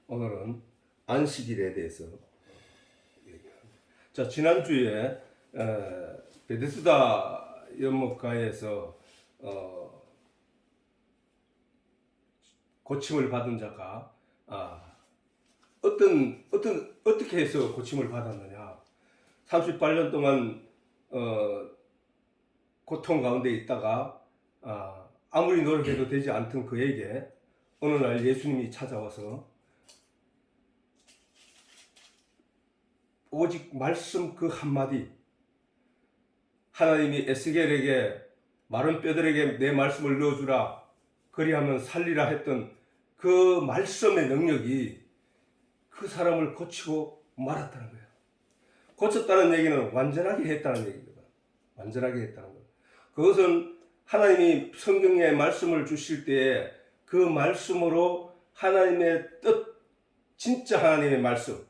오늘은 안식일에 대해서 얘기합니다. 자, 지난주에 베데스다 연못가에서 고침을 받은 자가 어떻게 해서 고침을 받았느냐? 38년 동안 고통 가운데 있다가 아무리 노력해도 되지 않던 그에게 어느 날 예수님이 찾아와서 오직 말씀 그 한마디, 하나님이 에스겔에게 마른 뼈들에게 내 말씀을 넣어주라 그리하면 살리라 했던 그 말씀의 능력이 그 사람을 고치고 말았다는 거예요. 고쳤다는 얘기는 완전하게 했다는 얘기입니다. 완전하게 했다는 거예요. 그것은 하나님이 성경에 말씀을 주실 때에 그 말씀으로 하나님의 뜻, 진짜 하나님의 말씀,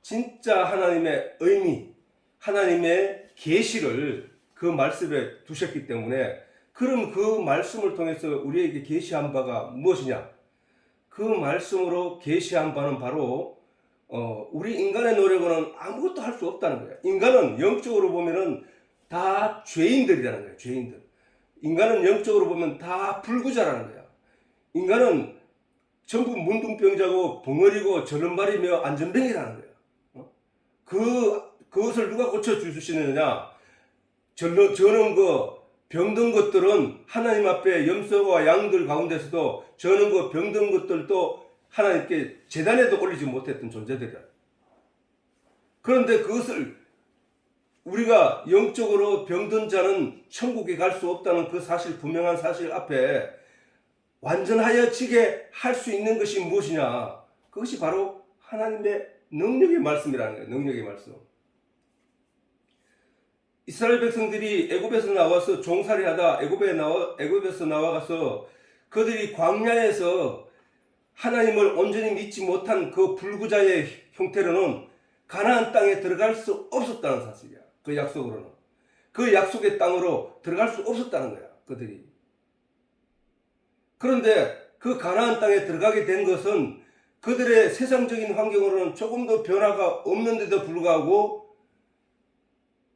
진짜 하나님의 의미, 하나님의 계시를 그 말씀에 두셨기 때문에, 그럼 그 말씀을 통해서 우리에게 계시한 바가 무엇이냐? 그 말씀으로 계시한 바는 바로 우리 인간의 노력으로는 아무것도 할 수 없다는 거예요. 인간은 영적으로 보면은 다 죄인들이라는 거예요. 죄인들. 인간은 영적으로 보면 다 불구자라는 거예요. 인간은 전부 문둥병자고 벙어리고 저른발이며 안전뱅이라는 거예요. 그것을 누가 고쳐주시느냐? 저는 병든 것들은 하나님 앞에 염소와 양들 가운데서도 저는 병든 것들도 하나님께 제단에도 올리지 못했던 존재들이야. 그런데 그것을 우리가 영적으로 병든 자는 천국에 갈 수 없다는 그 사실, 분명한 사실 앞에 완전하여지게 할 수 있는 것이 무엇이냐? 그것이 바로 하나님의 능력의 말씀이라는 거예요. 능력의 말씀. 이스라엘 백성들이 애굽에서 나와서 종살이하다 애굽에서 나와가서 그들이 광야에서 하나님을 온전히 믿지 못한 그 불구자의 형태로는 가나안 땅에 들어갈 수 없었다는 사실이야. 그 약속으로는. 그 약속의 땅으로 들어갈 수 없었다는 거야. 그들이. 그런데 그 가나안 땅에 들어가게 된 것은 그들의 세상적인 환경으로는 조금도 변화가 없는데도 불구하고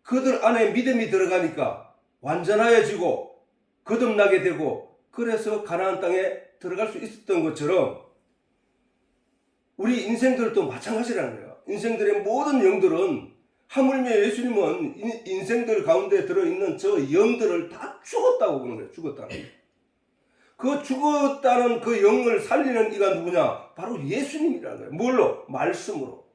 그들 안에 믿음이 들어가니까 완전하여지고 거듭나게 되고, 그래서 가나안 땅에 들어갈 수 있었던 것처럼 우리 인생들도 마찬가지라는 거예요. 인생들의 모든 영들은, 하물며 예수님은 인생들 가운데 들어있는 저 영들을 다 죽었다고 보는 거예요. 죽었다는 거예요. 그 죽었다는 그 영을 살리는 이가 누구냐? 바로 예수님이라는 거예요. 뭘로? 말씀으로.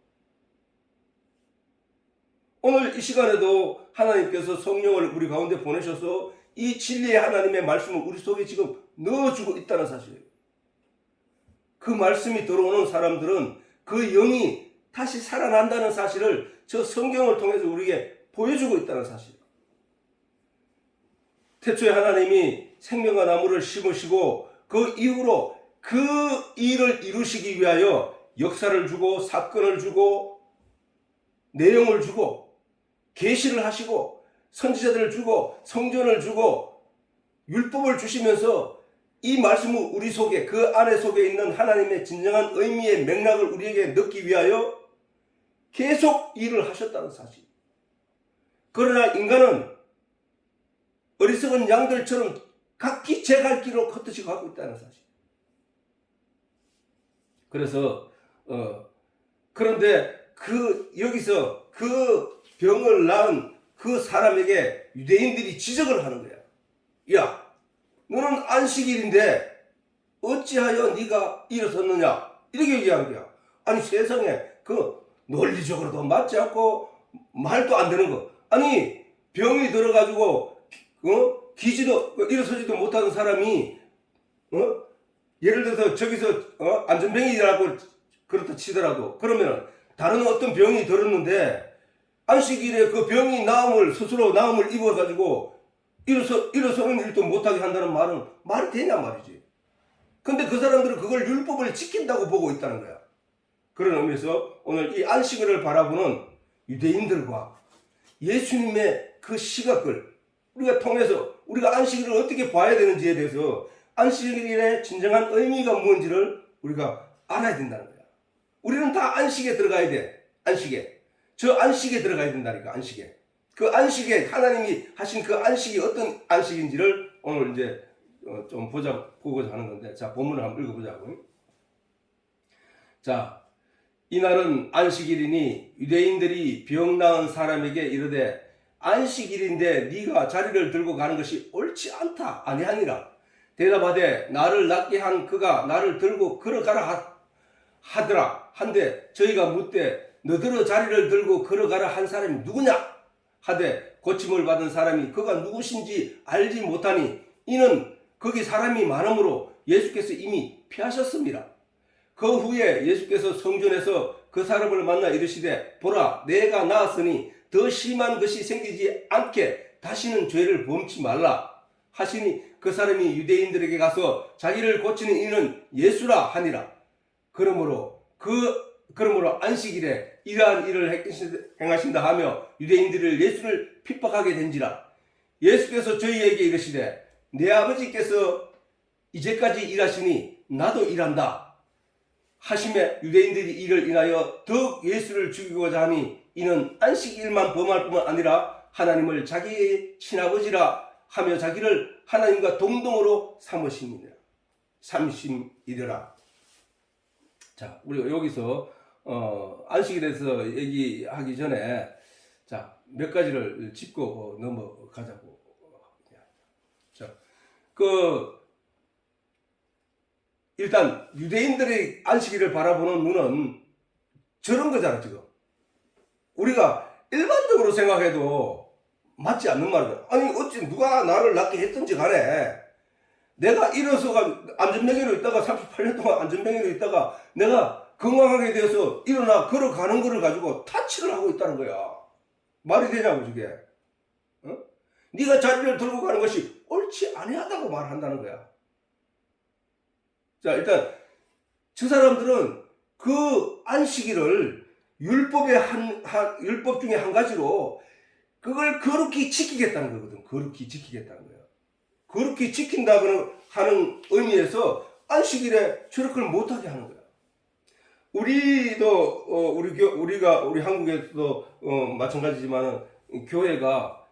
오늘 이 시간에도 하나님께서 성령을 우리 가운데 보내셔서 이 진리의 하나님의 말씀을 우리 속에 지금 넣어주고 있다는 사실이에요. 그 말씀이 들어오는 사람들은 그 영이 다시 살아난다는 사실을 저 성경을 통해서 우리에게 보여주고 있다는 사실이에요. 태초에 하나님이 생명과 나무를 심으시고 그 이후로 그 일을 이루시기 위하여 역사를 주고 사건을 주고 내용을 주고 계시를 하시고 선지자들을 주고 성전을 주고 율법을 주시면서 이 말씀을 우리 속에, 그 안에 속에 있는 하나님의 진정한 의미의 맥락을 우리에게 넣기 위하여 계속 일을 하셨다는 사실. 그러나 인간은 어리석은 양들처럼 각기 제 갈 길로 걷듯이 가고 있다는 사실. 그래서 그런데 여기서 그 병을 낳은 그 사람에게 유대인들이 지적을 하는 거야. 야, 너는 안식일인데 어찌하여 네가 일어섰느냐? 이렇게 얘기하는 거야. 아니, 세상에 그 논리적으로도 맞지 않고 말도 안 되는 거. 아니, 병이 들어가지고 기지도 일어서지도 못하는 사람이 예를 들어서 저기서 안전병이라고 그렇다 치더라도, 그러면 다른 어떤 병이 들었는데 안식일에 그 병이 스스로 나음을 입어가지고 일어서는 일도 못하게 한다는 말은 말이 되냐 말이지. 근데 그 사람들은 그걸 율법을 지킨다고 보고 있다는 거야. 그런 의미에서 오늘 이 안식일을 바라보는 유대인들과 예수님의 그 시각을 우리가 통해서 우리가 안식일을 어떻게 봐야 되는지에 대해서, 안식일의 진정한 의미가 뭔지를 우리가 알아야 된다는 거야. 우리는 다 안식에 들어가야 돼. 안식에. 저 안식에 들어가야 된다니까. 안식에. 그 안식에 하나님이 하신 그 안식이 어떤 안식인지를 오늘 이제 좀 보고자 하는 건데, 자, 본문을 한번 읽어보자고요. 자, 이날은 안식일이니 유대인들이 병 나은 사람에게 이르되 안식일인데 네가 자리를 들고 가는 것이 옳지 않다 아니하니라. 대답하되 나를 낫게 한 그가 나를 들고 걸어가라 하더라 한데 저희가 묻되 너더러 자리를 들고 걸어가라 한 사람이 누구냐 하되 고침을 받은 사람이 그가 누구신지 알지 못하니 이는 거기 사람이 많으므로 예수께서 이미 피하셨습니다. 그 후에 예수께서 성전에서 그 사람을 만나 이르시되 보라 내가 나았으니 더 심한 것이 생기지 않게 다시는 죄를 범치 말라 하시니 그 사람이 유대인들에게 가서 자기를 고치는 이는 예수라 하니라. 그러므로 안식일에 이러한 일을 행하신다 하며 유대인들을 예수를 핍박하게 된지라. 예수께서 저희에게 이르시되 내 아버지께서 이제까지 일하시니 나도 일한다 하심에 유대인들이 이를 인하여 더욱 예수를 죽이고자 하니 이는 안식일만 범할 뿐만 아니라 하나님을 자기의 친아버지라 하며 자기를 하나님과 동등으로 삼으심이라. 자, 우리가 여기서 안식에 대해서 얘기하기 전에 자, 몇 가지를 짚고 넘어가자고. 자, 일단 유대인들의 안식일을 바라보는 눈은 저런 거잖아. 지금 우리가 일반적으로 생각해도 맞지 않는 말이야. 아니 어찌 누가 나를 낳게 했든지 간에 내가 일어서가 안전병이로 있다가 38년 동안 안전병이로 있다가 내가 건강하게 되어서 일어나 걸어가는 거를 가지고 타치를 하고 있다는 거야. 말이 되냐고 저게. 어? 네가 자리를 들고 가는 것이 옳지 아니하다고 말한다는 거야. 자, 일단 저 사람들은 그 안식일을 율법 중에 한 가지로 그걸 거룩히 지키겠다는 거거든. 거룩히 지키겠다는 거야. 거룩히 지킨다고 하는 의미에서 안식일에 저렇게 못하게 하는 거야. 우리도 우리 한국에서도 마찬가지지만 교회가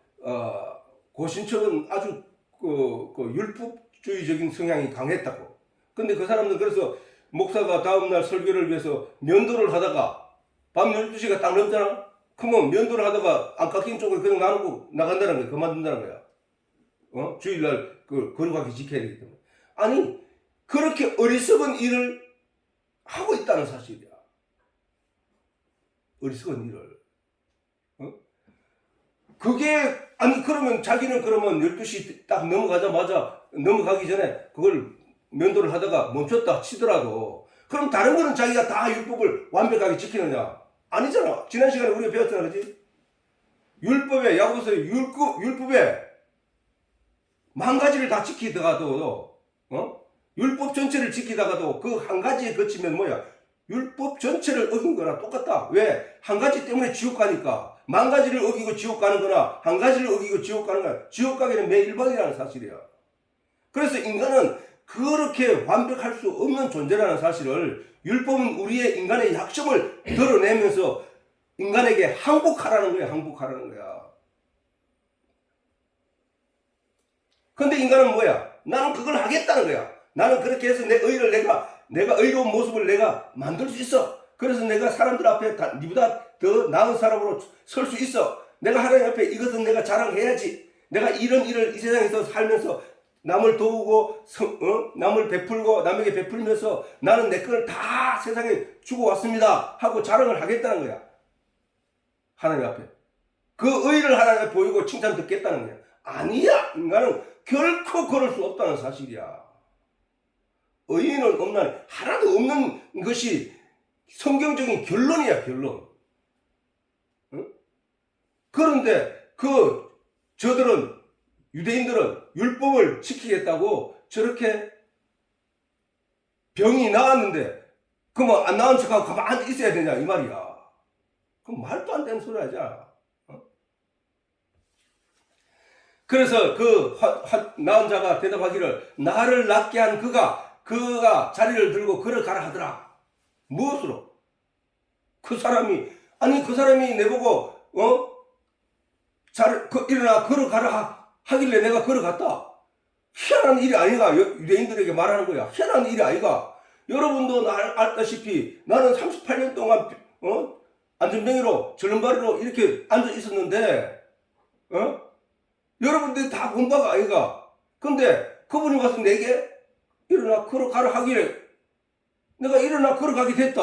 고신청은 아주 율법주의적인 성향이 강했다고. 근데 그 사람들은 그래서 목사가 다음날 설교를 위해서 면도를 하다가 밤 12시가 딱 넘잖아? 그러면 면도를 하다가 안 깎인 쪽을 그냥 나누고 나간다는 거야. 그만둔다는 거야. 주일날 거룩하게 지켜야 되기 때문에. 아니, 그렇게 어리석은 일을 하고 있다는 사실이야. 어리석은 일을. 그러면 자기는 12시 딱 넘어가기 전에 그걸 면도를 하다가 멈췄다 치더라도 그럼 다른 거는 자기가 다 율법을 완벽하게 지키느냐? 아니잖아. 지난 시간에 우리가 배웠잖아. 그렇지? 율법에 야고보서 율법에 만 가지를 다 지키다가도 율법 전체를 지키다가도 그 한 가지에 거치면 뭐야? 율법 전체를 어긴 거나 똑같다. 왜? 한 가지 때문에 지옥 가니까. 만 가지를 어기고 지옥 가는 거나 한 가지를 어기고 지옥 가는 거나 지옥 가기는 매일방이라는 사실이야. 그래서 인간은 그렇게 완벽할 수 없는 존재라는 사실을 율법은 우리의 인간의 약점을 드러내면서 인간에게 항복하라는 거야. 항복하라는 거야. 근데 인간은 뭐야? 나는 그걸 하겠다는 거야. 나는 그렇게 해서 내 의를 내가 의로운 모습을 내가 만들 수 있어. 그래서 내가 사람들 앞에 니보다 더 나은 사람으로 설 수 있어. 내가 하나님 앞에 이것은 내가 자랑해야지. 내가 이런 일을 이 세상에서 살면서 남을 도우고 남을 베풀고 남에게 베풀면서 나는 내 것을 다 세상에 주고 왔습니다 하고 자랑을 하겠다는 거야. 하나님 앞에. 그 의를 하나님 앞에 보이고 칭찬 듣겠다는 거야. 아니야. 인간은 결코 그럴 수 없다는 사실이야. 의인은 없나니 하나도 없는 것이 성경적인 결론이야. 결론. 그런데 유대인들은 율법을 지키겠다고 저렇게 병이 나았는데 그럼 안 나은 척하고 가만히 있어야 되냐 이 말이야. 그럼 말도 안 되는 소리 하잖아. 그래서 나은 자가 대답하기를 나를 낫게 한 그가 자리를 들고 걸어가라 하더라. 무엇으로? 그 사람이 내보고 일어나 걸어가라 하길래 내가 걸어갔다. 희한한 일이 아니가. 유대인들에게 말하는 거야. 희한한 일이 아니가. 여러분도 알다시피 나는 38년 동안 안전병이로 절름발이로 이렇게 앉아 있었는데 여러분들이 다 본 바가 아니가. 근데 그분이 와서 내게 일어나 걸어가라 하길래 내가 일어나 걸어가게 됐다.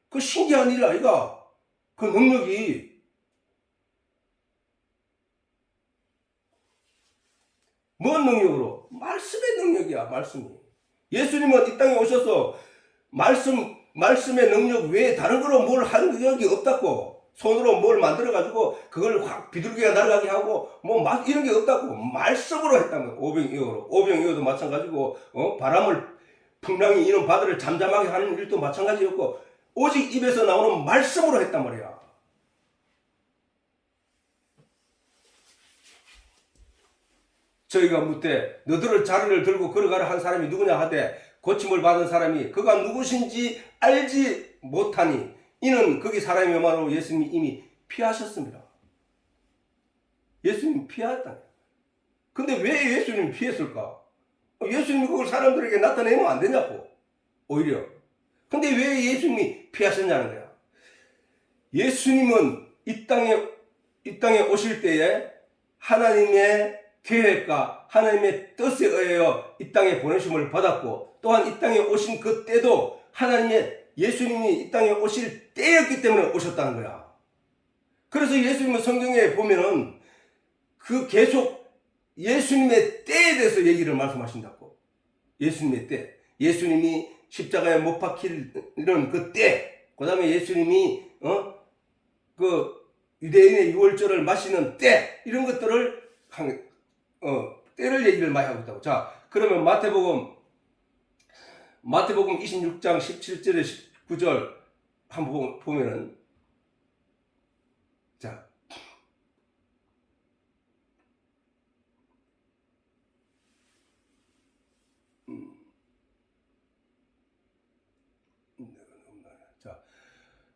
그 신기한 일 아이가. 그 능력이. 뭔 능력으로? 말씀의 능력이야. 말씀이. 예수님은 이 땅에 오셔서 말씀의 능력 외에 다른 거로 뭘 한 능력이 없다고. 손으로 뭘 만들어가지고 그걸 확 비둘기가 날아가게 하고 이런 게 없다고. 말씀으로 했다는 거야. 오병이어도 마찬가지고 바람을 풍랑이 이런 바다를 잠잠하게 하는 일도 마찬가지였고 오직 입에서 나오는 말씀으로 했단 말이야. 저희가 묻되 너들을 자리를 들고 걸어가라 한 사람이 누구냐 하되 고침을 받은 사람이 그가 누구신지 알지 못하니 이는 거기 사람이야말로 예수님이 이미 피하셨습니다. 예수님이 피하였다. 근데 왜 예수님이 피했을까? 예수님이 그걸 사람들에게 나타내면 안 되냐고. 오히려. 근데 왜 예수님이 피하셨냐는 거야. 예수님은 이 땅에 오실 때에 하나님의 계획과 하나님의 뜻에 의하여 이 땅에 보내심을 받았고 또한 이 땅에 오신 그 때도 예수님이 이 땅에 오실 때였기 때문에 오셨다는 거야. 그래서 예수님은 성경에 보면은 그 계속 예수님의 때에 대해서 얘기를 말씀하신다고. 예수님의 때. 예수님이 십자가에 못 박히는 그 때. 그 다음에 예수님이 그 유대인의 유월절을 마시는 때. 이런 것들을 때를 얘기를 많이 하고 있다고. 자, 그러면 마태복음 26장 17절에 19절 한번 보면은 자.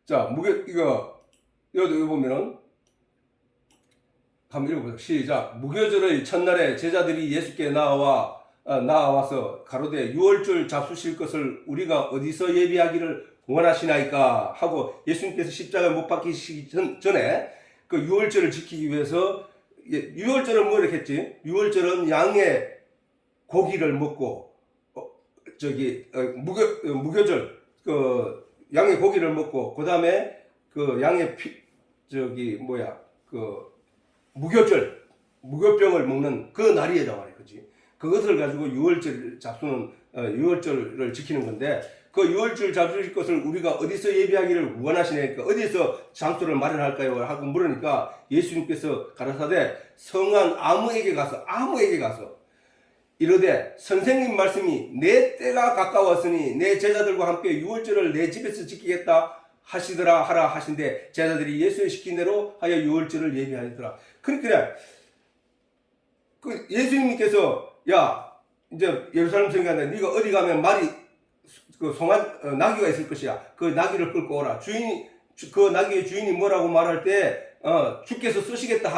자, 여기 보면은 한번 읽어보세요. 시작. 무교절의 첫날에 제자들이 예수께 나와서 가로되 유월절 잡수실 것을 우리가 어디서 예비하기를 원하시나이까 하고 예수님께서 십자가에 못 박히시기 전에 그 유월절을 지키기 위해서 유월절은 뭐 이렇게 했지? 유월절은 양의 고기를 먹고 무교절 그 양의 고기를 먹고 그 다음에 그 양의 무교병을 먹는 그 날이에요, 말이야, 그렇지? 그것을 가지고 유월절 잡수는 유월절을 지키는 건데 그 유월절 잡수실 것을 우리가 어디서 예비하기를 원하시니까 어디서 장소를 마련할까요? 하고 물으니까 예수님께서 가라사대 성한 아무에게 가서 이르되 선생님 말씀이 내 때가 가까웠으니 내 제자들과 함께 유월절을 내 집에서 지키겠다 하시더라 하라 하신데 제자들이 예수의 시킨 대로 하여 유월절을 예비하였더라. 그러니까 그 예수님께서 야 이제 예루살렘 성에 간다. 네가 어디 가면 말이 그 나귀가 있을 것이야. 그 나귀를 끌고 오라. 그 나귀의 주인이 뭐라고 말할 때 주께서 쓰시겠다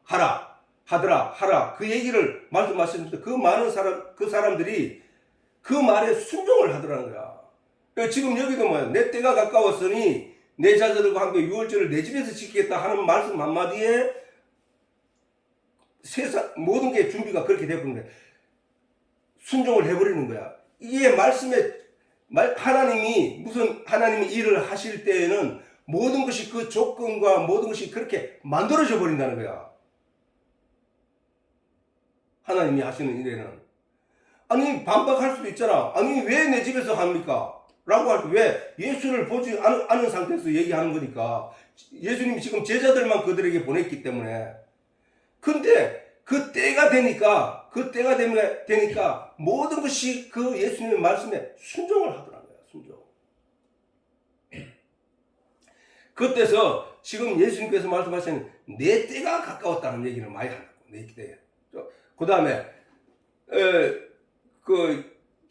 하라. 그 얘기를 말씀하셨는데 그 많은 사람들이 그 말에 순종을 하더라는 거야. 지금 여기도 뭐야? 내 때가 가까웠으니 내 자녀들과 함께 유월절을 내 집에서 지키겠다 하는 말씀 한마디에 세상 모든 게 준비가 그렇게 되었는데 순종을 해버리는 거야. 이게 하나님이 일을 하실 때에는 모든 것이 그 조건과 모든 것이 그렇게 만들어져 버린다는 거야. 하나님이 하시는 일에는. 아니 반박할 수도 있잖아. 아니 왜 내 집에서 합니까? 라고 할 때 왜 예수를 보지 않은 상태에서 얘기하는 거니까. 예수님이 지금 제자들만 그들에게 보냈기 때문에. 근데 그 때가 되니까 모든 것이 그 예수님의 말씀에 순종을 하더라고요. 순종. 그때서 지금 예수님께서 말씀하시는 내 때가 가까웠다는 얘기를 많이 한다고. 내 때. 그 다음에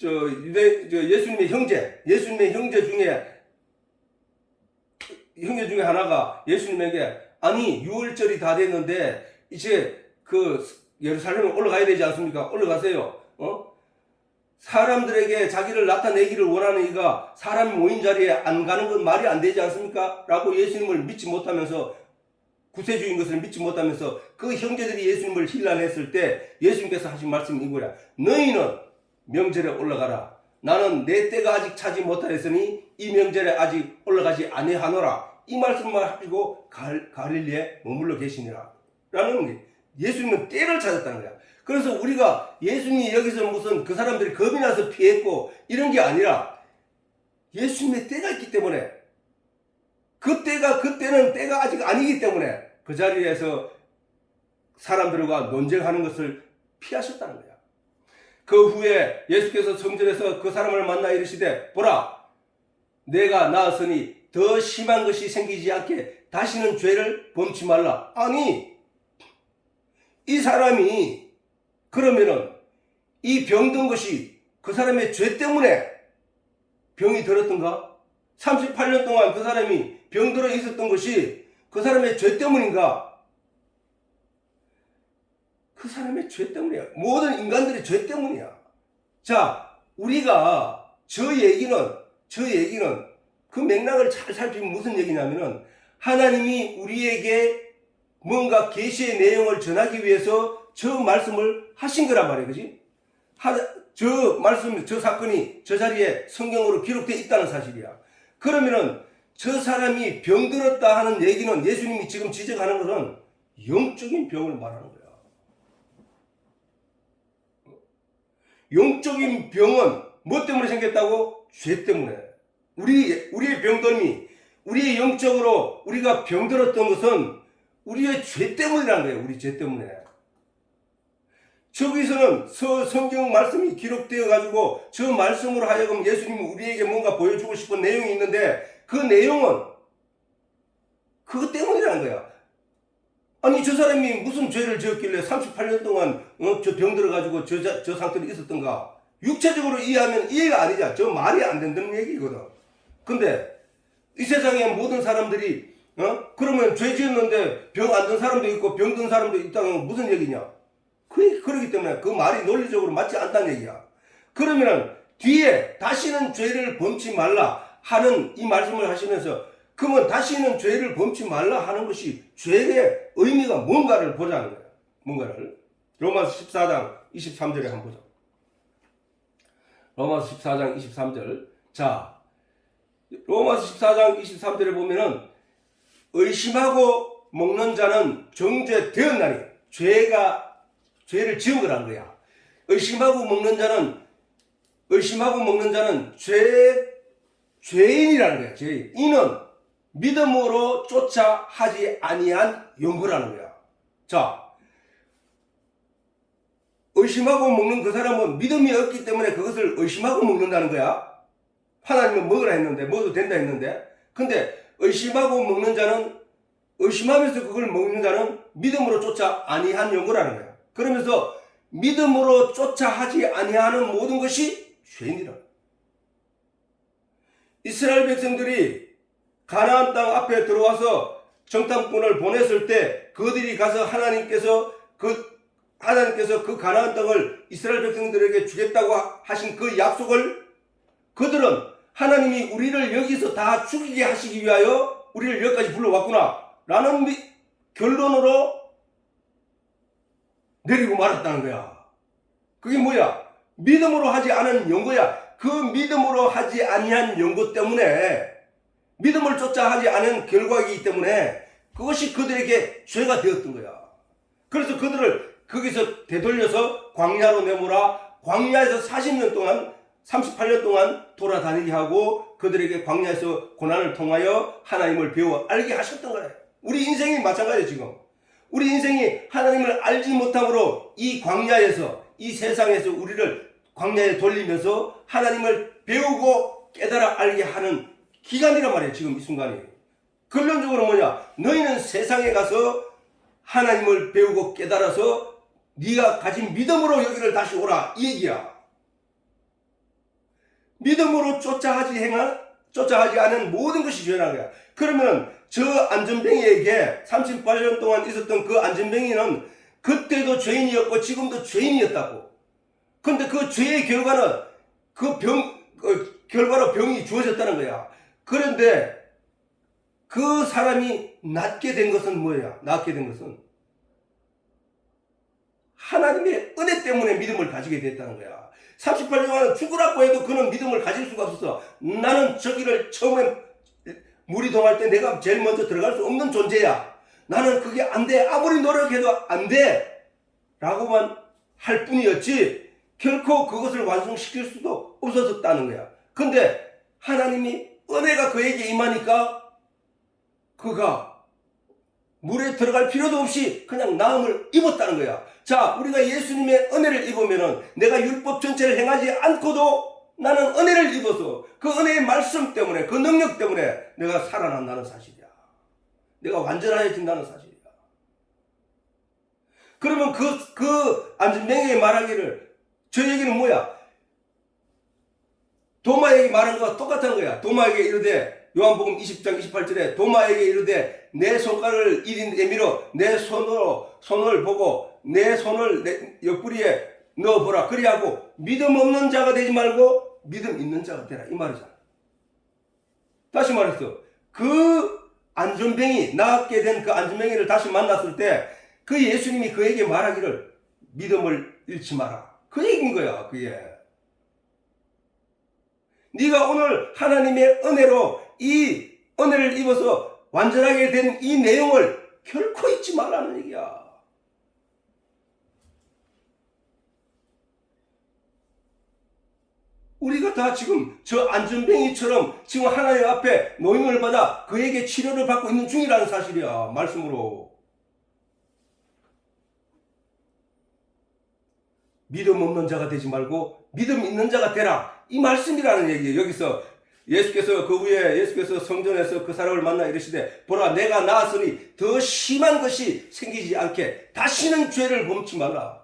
예수님의 형제 중에 형제 중에 하나가 예수님에게 아니 6월절이 다 됐는데 이제 그 예루살렘에 올라가야 되지 않습니까? 올라가세요. 사람들에게 자기를 나타내기를 원하는 이가 사람이 모인 자리에 안 가는 건 말이 안 되지 않습니까? 라고 예수님을 믿지 못하면서 구세주인 것을 믿지 못하면서 그 형제들이 예수님을 힐난했을 때 예수님께서 하신 말씀이 이거야. 너희는 명절에 올라가라. 나는 내 때가 아직 차지 못하였으니 이 명절에 아직 올라가지 아니하노라. 이 말씀만 하시고 갈릴리에 머물러 계시니라. 라는 게 예수님은 때를 찾았다는 거야. 그래서 우리가 예수님이 여기서 무슨 그 사람들이 겁이 나서 피했고 이런 게 아니라 예수님의 때가 있기 때문에 그때는 때가 아직 아니기 때문에 그 자리에서 사람들과 논쟁하는 것을 피하셨다는 거야. 그 후에 예수께서 성전에서 그 사람을 만나 이르시되 보라 내가 나았으니 더 심한 것이 생기지 않게 다시는 죄를 범치 말라. 아니 이 사람이 그러면은 이 병든 것이 그 사람의 죄 때문에 병이 들었던가? 38년 동안 그 사람이 병들어 있었던 것이 그 사람의 죄 때문인가? 그 사람의 죄 때문이야. 모든 인간들의 죄 때문이야. 자, 우리가 저 얘기는 그 맥락을 잘 살피면 무슨 얘기냐면은 하나님이 우리에게 뭔가 계시의 내용을 전하기 위해서 저 말씀을 하신 거란 말이에요. 그지? 저 말씀, 저 사건이 저 자리에 성경으로 기록되어 있다는 사실이야. 그러면은 저 사람이 병들었다 하는 얘기는 예수님이 지금 지적하는 것은 영적인 병을 말하는 거야. 영적인 병은 뭐 때문에 생겼다고? 죄 때문에. 우리의 병듦이, 우리의 영적으로 우리가 병들었던 것은 우리의 죄 때문이라는 거예요. 우리 죄 때문에. 저기서는 성경 말씀이 기록되어 가지고 저 말씀으로 하여금 예수님이 우리에게 뭔가 보여주고 싶은 내용이 있는데 그 내용은 그것 때문이라는 거야. 아니 저 사람이 무슨 죄를 지었길래 38년 동안 저 병들어 가지고 저 상태로 있었던가. 육체적으로 이해하면 이해가 아니잖아. 저 말이 안 된다는 얘기거든. 근데 이 세상에 모든 사람들이 그러면 죄 지었는데 병 안 든 사람도 있고 병 든 사람도 있다는 건 무슨 얘기냐? 그러기 때문에 그 말이 논리적으로 맞지 않다는 얘기야. 그러면은 뒤에 다시는 죄를 범치 말라 하는 이 말씀을 하시면서 그러면 다시는 죄를 범치 말라 하는 것이 죄의 의미가 뭔가를 보자는 거야. 뭔가를. 로마서 14장 23절에 한번 보자. 로마서 14장 23절. 자, 로마서 14장 23절에 보면은 의심하고 먹는 자는 정죄 되었나니 죄를 지은 거란 거야. 의심하고 먹는 자는 죄인이라는 거야. 죄인. 이는 믿음으로 쫓아 하지 아니한 연고라는 거야. 자, 의심하고 먹는 그 사람은 믿음이 없기 때문에 그것을 의심하고 먹는다는 거야. 하나님은 먹으라 했는데, 먹어도 된다 했는데. 근데 의심하고 먹는 자는, 의심하면서 그걸 먹는 자는 믿음으로 쫓아 아니한 연고라는 거야. 그러면서 믿음으로 쫓아 하지 아니하는 모든 것이 죄인이라. 이스라엘 백성들이 가나안 땅 앞에 들어와서 정탐꾼을 보냈을 때 그들이 가서 하나님께서 그 가나안 땅을 이스라엘 백성들에게 주겠다고 하신 그 약속을 그들은 하나님이 우리를 여기서 다 죽이게 하시기 위하여 우리를 여기까지 불러왔구나 라는 결론으로 내리고 말았다는 거야. 그게 뭐야? 믿음으로 하지 않은 연고야. 그 믿음으로 하지 아니한 연고 때문에 믿음을 쫓아 하지 않은 결과이기 때문에 그것이 그들에게 죄가 되었던 거야. 그래서 그들을 거기서 되돌려서 광야로 내모라. 광야에서 40년 동안 38년 동안 돌아다니게 하고 그들에게 광야에서 고난을 통하여 하나님을 배워 알게 하셨던 거래. 우리 인생이 마찬가지예요. 지금 우리 인생이 하나님을 알지 못함으로 이 광야에서 이 세상에서 우리를 광야에 돌리면서 하나님을 배우고 깨달아 알게 하는 기간이란 말이에요. 지금 이 순간이. 결론적으로 뭐냐? 너희는 세상에 가서 하나님을 배우고 깨달아서 네가 가진 믿음으로 여기를 다시 오라 이 얘기야. 믿음으로 쫓아 쫓아가지 않은 모든 것이 죄라는 거야. 그러면 저 안전뱅이에게 38년 동안 있었던 그 안전뱅이는 그때도 죄인이었고 지금도 죄인이었다고. 근데 그 죄의 결과는 결과로 병이 주어졌다는 거야. 그런데 그 사람이 낫게 된 것은 뭐야? 낫게 된 것은 하나님의 은혜 때문에 믿음을 가지게 됐다는 거야. 38년 동안 죽으라고 해도 그는 믿음을 가질 수가 없었어. 나는 저기를 처음에 물이 동할 때 내가 제일 먼저 들어갈 수 없는 존재야. 나는 그게 안 돼. 아무리 노력해도 안 돼. 라고만 할 뿐이었지 결코 그것을 완성시킬 수도 없었다는 거야. 근데 하나님이 은혜가 그에게 임하니까 그가 물에 들어갈 필요도 없이 그냥 나음을 입었다는 거야. 자, 우리가 예수님의 은혜를 입으면은 내가 율법 전체를 행하지 않고도 나는 은혜를 입어서 그 은혜의 말씀 때문에 그 능력 때문에 내가 살아난다는 사실이야. 내가 완전해진다는 사실이야. 그러면 그 안전뱅이의 말하기를 저 얘기는 뭐야? 도마에게 말한 거와 똑같은 거야. 도마에게 이르되 요한복음 20장 28절에 도마에게 이르되 내 손가락을 이리 내밀어 내 손을 보고 내 손을 내 옆구리에 넣어보라. 그리하고 믿음 없는 자가 되지 말고 믿음 있는 자가 되라. 이 말이잖아. 다시 말해서 그 안전뱅이 낫게 된 그 안전뱅이를 다시 만났을 때 그 예수님이 그에게 말하기를 믿음을 잃지 마라. 그 얘기인 거야. 그게. 네가 오늘 하나님의 은혜로 이 은혜를 입어서 완전하게 된 이 내용을 결코 잊지 말라는 얘기야. 우리가 다 지금 저 안전뱅이처럼 지금 하나님 앞에 노임을 받아 그에게 치료를 받고 있는 중이라는 사실이야. 말씀으로. 믿음 없는 자가 되지 말고 믿음 있는 자가 되라. 이 말씀이라는 얘기예요. 여기서 예수께서 그 후에 예수께서 성전에서 그 사람을 만나 이르시되 보라 내가 나았으니 더 심한 것이 생기지 않게 다시는 죄를 범치 말라.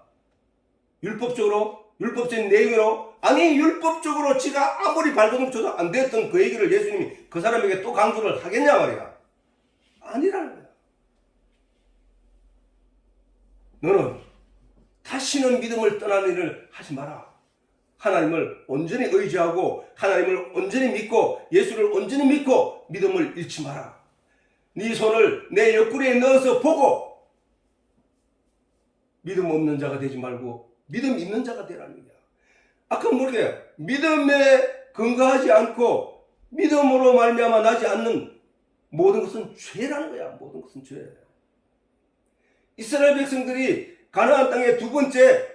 율법적인 내용으로 아니 율법적으로 지가 아무리 발버둥 쳐도 안 됐던 그 얘기를 예수님이 그 사람에게 또 강조를 하겠냐 말이야. 아니라는 거야. 너는 다시는 믿음을 떠나는 일을 하지 마라. 하나님을 온전히 의지하고 하나님을 온전히 믿고 예수를 온전히 믿고 믿음을 잃지 마라. 네 손을 내 옆구리에 넣어서 보고 믿음 없는 자가 되지 말고 믿음 있는 자가 되라는 거야. 아까 모르게 믿음에 근거하지 않고 믿음으로 말미암아 나지 않는 모든 것은 죄라는 거야. 모든 것은 죄. 이스라엘 백성들이 가나안 땅에 두 번째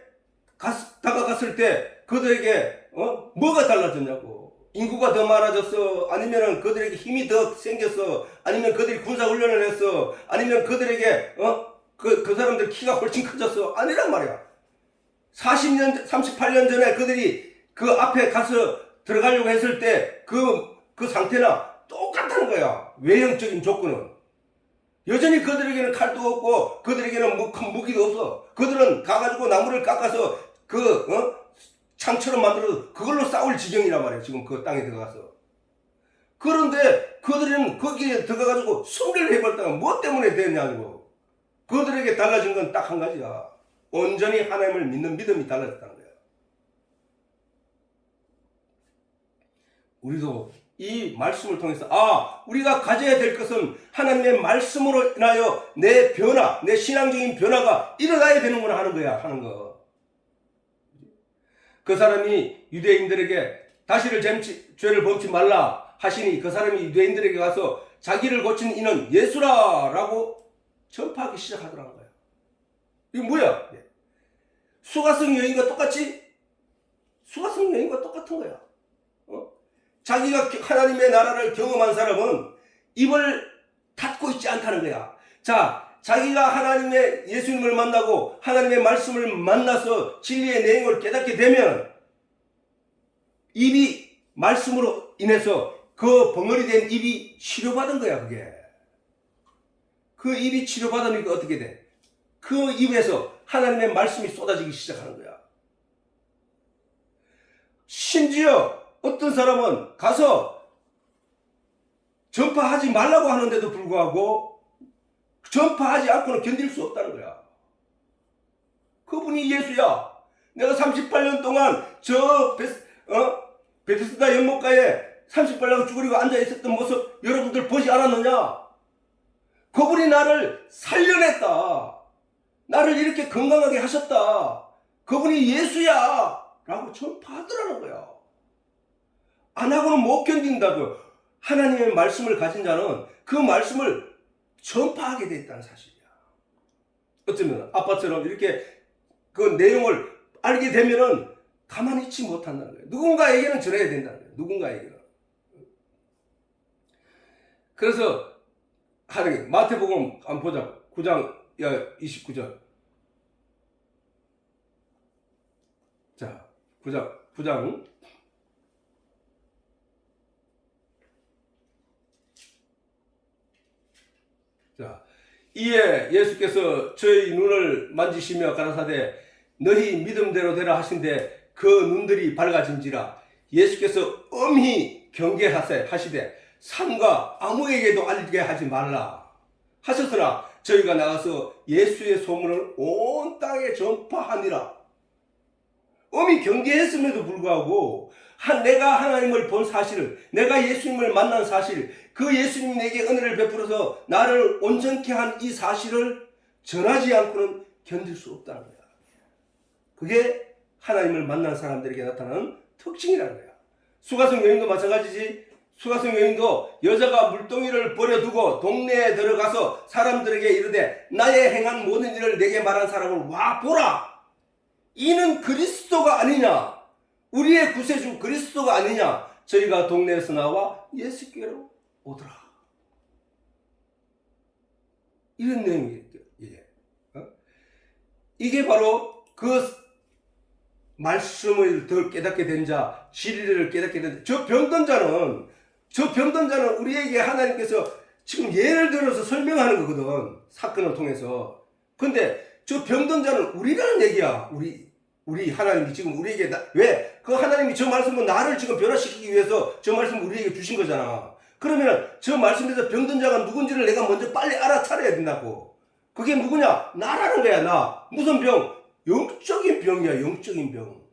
다가갔을 때 그들에게 뭐가 달라졌냐고. 인구가 더 많아졌어? 아니면 그들에게 힘이 더 생겼어? 아니면 그들이 군사훈련을 했어? 아니면 그들에게 그 사람들 키가 훨씬 커졌어? 아니란 말이야. 38년 전에 그들이 그 앞에 가서 들어가려고 했을 때 그 상태나 똑같다는 거야. 외형적인 조건은. 여전히 그들에게는 칼도 없고 그들에게는 큰 무기도 없어. 그들은 가가지고 나무를 깎아서 창처럼 만들어서 그걸로 싸울 지경이란 말이야. 지금 그 땅에 들어가서. 그런데 그들은 거기에 들어가가지고 승리를 해버렸다가 뭐 때문에 됐냐고. 그들에게 달라진 건 딱 한 가지야. 온전히 하나님을 믿는 믿음이 달라졌다는 거야. 우리도 이 말씀을 통해서 우리가 가져야 될 것은 하나님의 말씀으로 인하여 내 변화, 내 신앙적인 변화가 일어나야 되는구나 하는 거야. 하는 거. 그 사람이 유대인들에게 다시를 죄를 범치 말라 하시니 그 사람이 유대인들에게 가서 자기를 고친 이는 예수라 라고 전파하기 시작하더라는 거야. 이거 뭐야? 수가성 여인과 똑같이 수가성 여인과 똑같은 거야. 자기가 하나님의 나라를 경험한 사람은 입을 닫고 있지 않다는 거야. 자, 자기가 하나님의 예수님을 만나고 하나님의 말씀을 만나서 진리의 내용을 깨닫게 되면 입이 말씀으로 인해서 그 벙어리 된 입이 치료받은 거야. 그게. 그 입이 치료받으니까 어떻게 돼? 그 입에서 하나님의 말씀이 쏟아지기 시작하는 거야. 심지어 어떤 사람은 가서 전파하지 말라고 하는데도 불구하고 전파하지 않고는 견딜 수 없다는 거야. 그분이 예수야. 내가 38년 동안 베데스다 연못가에 38년 쭈그리고 앉아 있었던 모습 여러분들 보지 않았느냐? 그분이 나를 살려냈다. 나를 이렇게 건강하게 하셨다. 그분이 예수야. 라고 전파하더라는 거야. 안 하고는 못 견딘다고요. 하나님의 말씀을 가진 자는 그 말씀을 전파하게 돼 있다는 사실이야. 어쩌면 아빠처럼 이렇게 그 내용을 알게 되면은 가만히 있지 못한다는 거예요. 누군가에게는 전해야 된다는 거예요. 누군가에게는. 그래서 하나님 마태복음 한번 보자. 9장 29절. 자, 9장. 자, 이에 예수께서 저희 눈을 만지시며 가라사대 너희 믿음대로 되라 하신데 그 눈들이 밝아진지라. 예수께서 엄히 경계하시되 삼가 아무에게도 알게 하지 말라 하셨으나 저희가 나가서 예수의 소문을 온 땅에 전파하니라. 엄히 경계했음에도 불구하고 내가 하나님을 본 사실을, 내가 예수님을 만난 사실, 그 예수님이 내게 은혜를 베풀어서 나를 온전케 한 이 사실을 전하지 않고는 견딜 수 없다는 거야. 그게 하나님을 만난 사람들에게 나타나는 특징이라는 거야. 수가성 여인도 마찬가지지. 수가성 여인도 여자가 물동이를 버려두고 동네에 들어가서 사람들에게 이르되 나의 행한 모든 일을 내게 말한 사람을 와 보라. 이는 그리스도가 아니냐. 우리의 구세주 그리스도가 아니냐. 저희가 동네에서 나와 예수께로 오더라. 이런 내용이에요. 이게 바로 그 말씀을 더 깨닫게 된 자, 진리를 깨닫게 된 자, 저 병든 자는 우리에게 하나님께서 지금 예를 들어서 설명하는 거거든. 사건을 통해서. 근데 저 병든 자는 우리라는 얘기야. 우리 하나님이 지금 우리에게 왜? 그 하나님이 저 말씀은 나를 지금 변화시키기 위해서 저 말씀을 우리에게 주신 거잖아. 그러면 저 말씀에서 병든 자가 누군지를 내가 먼저 빨리 알아차려야 된다고. 그게 누구냐? 나라는 거야, 나. 무슨 병? 영적인 병이야, 영적인 병.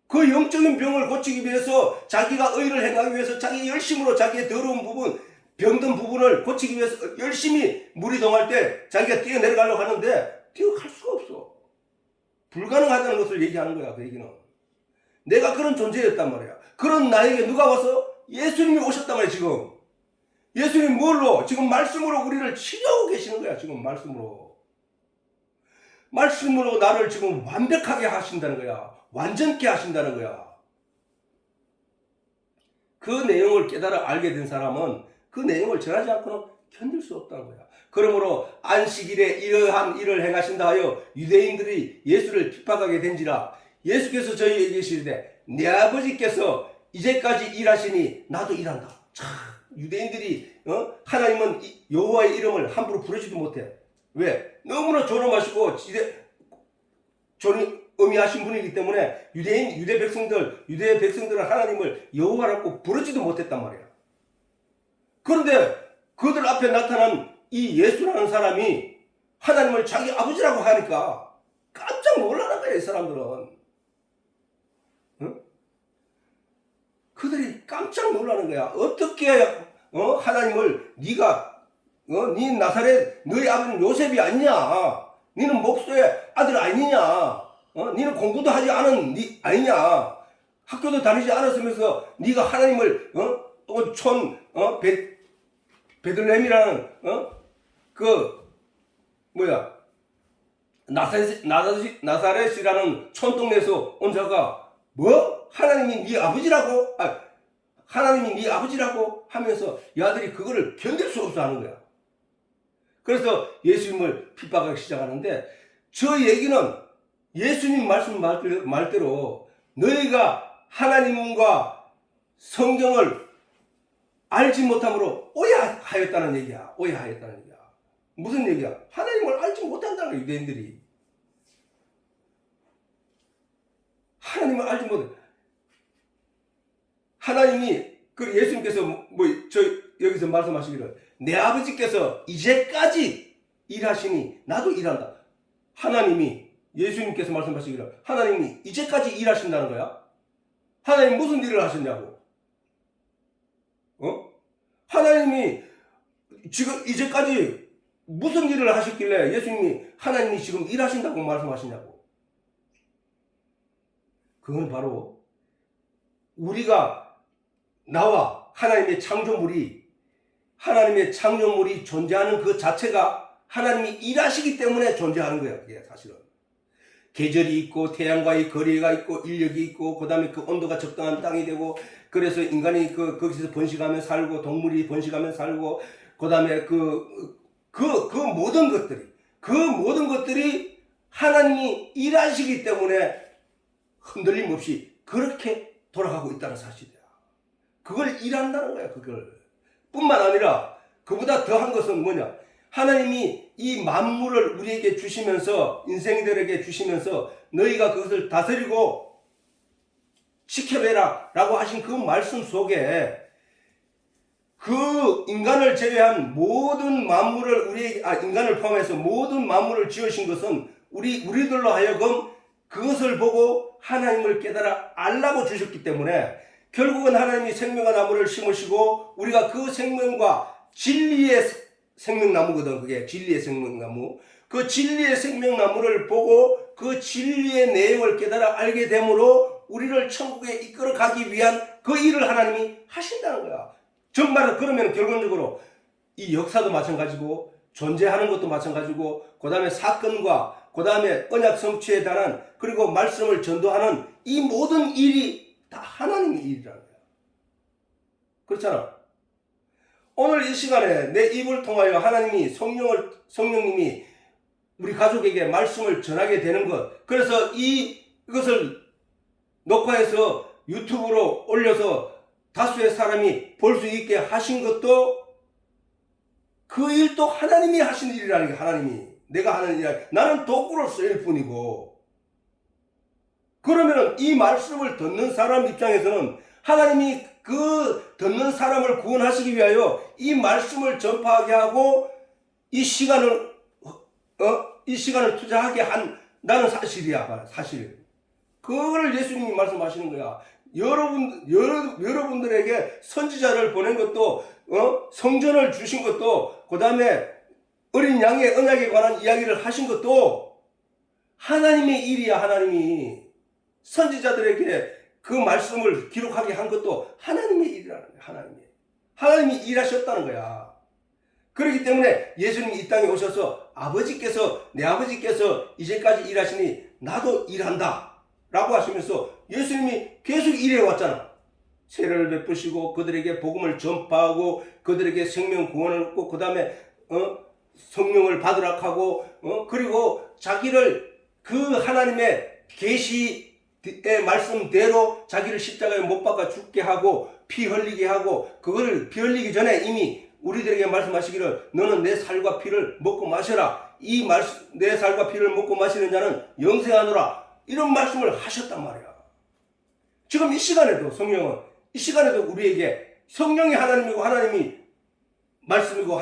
그 영적인 병을 고치기 위해서 자기가 의를 행하기 위해서 자기 열심으로 자기의 더러운 부분, 병든 부분을 고치기 위해서 열심히 물이 동할 때 자기가 뛰어내려가려고 하는데 뛰어갈 수가 없어. 불가능하다는 것을 얘기하는 거야, 그 얘기는. 내가 그런 존재였단 말이야. 그런 나에게 누가 와서 예수님이 오셨단 말이야, 지금. 예수님 뭘로? 지금 말씀으로 우리를 치료하고 계시는 거야, 지금 말씀으로. 말씀으로 나를 지금 완벽하게 하신다는 거야. 완전케 하신다는 거야. 그 내용을 깨달아 알게 된 사람은 그 내용을 전하지 않고는 견딜 수 없다는 거야. 그러므로 안식일에 이러한 일을 행하신다 하여 유대인들이 예수를 핍박하게 된지라. 예수께서 저희에게 이르시되 내 아버지께서 이제까지 일하시니 나도 일한다. 참, 유대인들이 하나님은 여호와의 이름을 함부로 부르지도 못해. 왜? 너무나 존엄하시고 존엄하신 분이기 때문에 유대 백성들은 하나님을 여호와라고 부르지도 못했단 말이야. 그런데 그들 앞에 나타난 이 예수라는 사람이 하나님을 자기 아버지라고 하니까 깜짝 놀라는 거야, 이 사람들은. 응? 그들이 깜짝 놀라는 거야. 어떻게 하나님을 네가 네 나사렛 너희 아버지는 요셉이 아니냐? 너는 목소의 아들 아니냐? 너는 공부도 하지 않은 네 아니냐? 학교도 다니지 않았으면서 네가 하나님을 또 베들레헴이라는 나사렛이라는 촌동네에서 온 자가 뭐? 하나님이 네 아버지라고? 하나님이 네 아버지라고 하면서 이 아들이 그거를 견딜 수 없어 하는 거야. 그래서 예수님을 핍박하기 시작하는데 저 얘기는 예수님 말씀 말대로 너희가 하나님과 성경을 알지 못함으로 오해하였다는 얘기야. 오해하였다는 얘기야. 무슨 얘기야? 하나님을 알지 못한다는 거야, 유대인들이. 하나님을 알지 못해. 하나님이 그 예수님께서 여기서 말씀하시기를 내 아버지께서 이제까지 일하시니 나도 일한다. 하나님이 예수님께서 말씀하시기를 하나님이 이제까지 일하신다는 거야. 하나님 무슨 일을 하셨냐고. 하나님이 지금 이제까지 무슨 일을 하셨길래 예수님이 하나님이 지금 일하신다고 말씀하시냐고. 그건 바로 우리가 나와 하나님의 창조물이 존재하는 그 자체가 하나님이 일하시기 때문에 존재하는 거야. 그게 사실은. 계절이 있고 태양과의 거리가 있고 인력이 있고 그 다음에 그 온도가 적당한 땅이 되고 그래서 인간이 거기서 번식하면 살고 동물이 번식하면 살고 그 다음에 그 모든 것들이 하나님이 일하시기 때문에 흔들림 없이 그렇게 돌아가고 있다는 사실이야. 그걸 일한다는 거야. 그걸 뿐만 아니라 그보다 더한 것은 뭐냐, 하나님이 이 만물을 우리에게 주시면서 인생들에게 주시면서 너희가 그것을 다스리고 지켜내라 라고 하신 그 말씀 속에 그 인간을 제외한 모든 만물을 인간을 포함해서 모든 만물을 지으신 것은 우리들로 하여금 그것을 보고 하나님을 깨달아 알라고 주셨기 때문에 결국은 하나님이 생명의 나무를 심으시고 우리가 그 생명과 진리의 생명나무거든. 그게 진리의 생명나무. 그 진리의 생명나무를 보고 그 진리의 내용을 깨달아 알게 되므로 우리를 천국에 이끌어 가기 위한 그 일을 하나님이 하신다는 거야. 정말 그러면 결론적으로 이 역사도 마찬가지고 존재하는 것도 마찬가지고 그 다음에 사건과 그 다음에 언약 성취에 관한 그리고 말씀을 전도하는 이 모든 일이 다 하나님의 일이라는 거야. 그렇잖아. 오늘 이 시간에 내 입을 통하여 하나님이 성령님이 우리 가족에게 말씀을 전하게 되는 것, 그래서 이것을 녹화해서 유튜브로 올려서 다수의 사람이 볼 수 있게 하신 것도 그 일도 하나님이 하신 일이라는 게, 하나님이 내가 하는 일이 아니라 나는 도구로 쓰일 뿐이고, 그러면 이 말씀을 듣는 사람 입장에서는 하나님이 그 듣는 사람을 구원하시기 위하여 이 말씀을 전파하게 하고 이 시간을 투자하게 한다는 사실이야. 사실. 그걸 예수님이 말씀하시는 거야. 여러분들에게 선지자를 보낸 것도, 성전을 주신 것도, 그 다음에 어린 양의 언약에 관한 이야기를 하신 것도 하나님의 일이야. 하나님이 선지자들에게 그 말씀을 기록하게 한 것도 하나님의 일이라는 거야. 하나님이 일하셨다는 거야. 그렇기 때문에 예수님이 이 땅에 오셔서 내 아버지께서 이제까지 일하시니 나도 일한다 라고 하시면서 예수님이 계속 일해왔잖아. 세례를 베푸시고 그들에게 복음을 전파하고 그들에게 생명 구원을 얻고 그 다음에 성령을 받으라 하고 그리고 자기를 그 하나님의 계시의 말씀대로 자기를 십자가에 못 박아 죽게 하고 피 흘리게 하고, 그걸 피 흘리기 전에 이미 우리들에게 말씀하시기를 너는 내 살과 피를 먹고 마셔라. 내 살과 피를 먹고 마시는 자는 영생하노라. 이런 말씀을 하셨단 말이야. 지금 이 시간에도 성령은 이 시간에도 우리에게 성령이 하나님이고 하나님이 말씀이고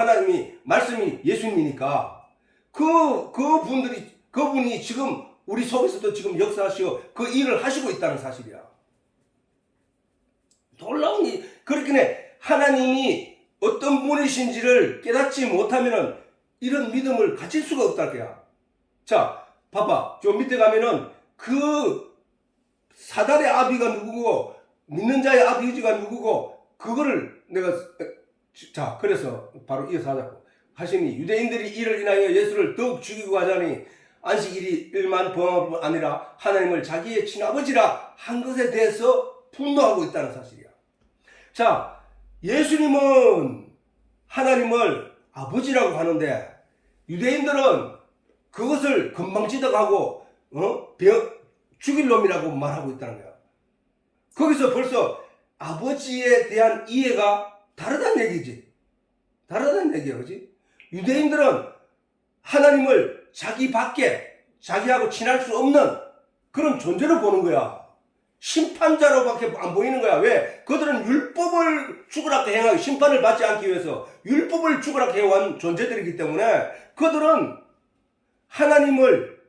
말씀이 예수님이니까 그분이 지금 우리 속에서도 지금 역사하시고 그 일을 하시고 있다는 사실이야. 놀라운 일. 그렇게 하나님이 어떤 분이신지를 깨닫지 못하면은 이런 믿음을 가질 수가 없다 그야. 자, 봐봐. 저 밑에 가면은 그 사단의 아비가 누구고 믿는 자의 아비가 누구고 그거를 내가 자, 그래서 바로 이어서 하자고. 하시니 유대인들이 이를 인하여 예수를 더욱 죽이고 하자니 안식일이 일만 범할 뿐 아니라 하나님을 자기의 친아버지라 한 것에 대해서 분노하고 있다는 사실이야. 자, 예수님은 하나님을 아버지라고 하는데 유대인들은 그것을 건방지덕하고 죽일 놈이라고 말하고 있다는 거야. 거기서 벌써 아버지에 대한 이해가 다르다는 얘기지. 다르다는 얘기야, 그렇지? 유대인들은 하나님을 자기 밖에 자기하고 친할 수 없는 그런 존재로 보는 거야. 심판자로밖에 안 보이는 거야. 왜? 그들은 율법을 죽으라고 행하고 심판을 받지 않기 위해서 율법을 죽으라고 해온 존재들이기 때문에 그들은 하나님을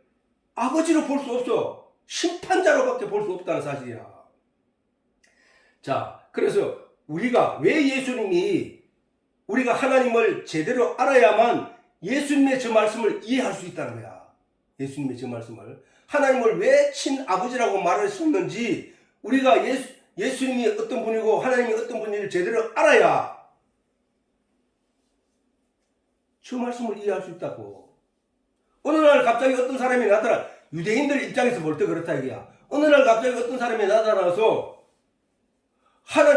아버지로 볼 수 없어. 심판자로밖에 볼 수 없다는 사실이야. 자, 그래서 우리가 왜 우리가 하나님을 제대로 알아야만 예수님의 저 말씀을 이해할 수 있다는 거야. 예수님의 저 말씀을. 하나님을 왜 친아버지라고 말하셨는지 우리가 예수님이 어떤 분이고 하나님이 어떤 분인지를 제대로 알아야 저 말씀을 이해할 수 있다고. 어느 날 갑자기 어떤 사람이 나타나, 유대인들 입장에서 볼 때 그렇다 이거야. 어느 날 갑자기 어떤 사람이 나타나서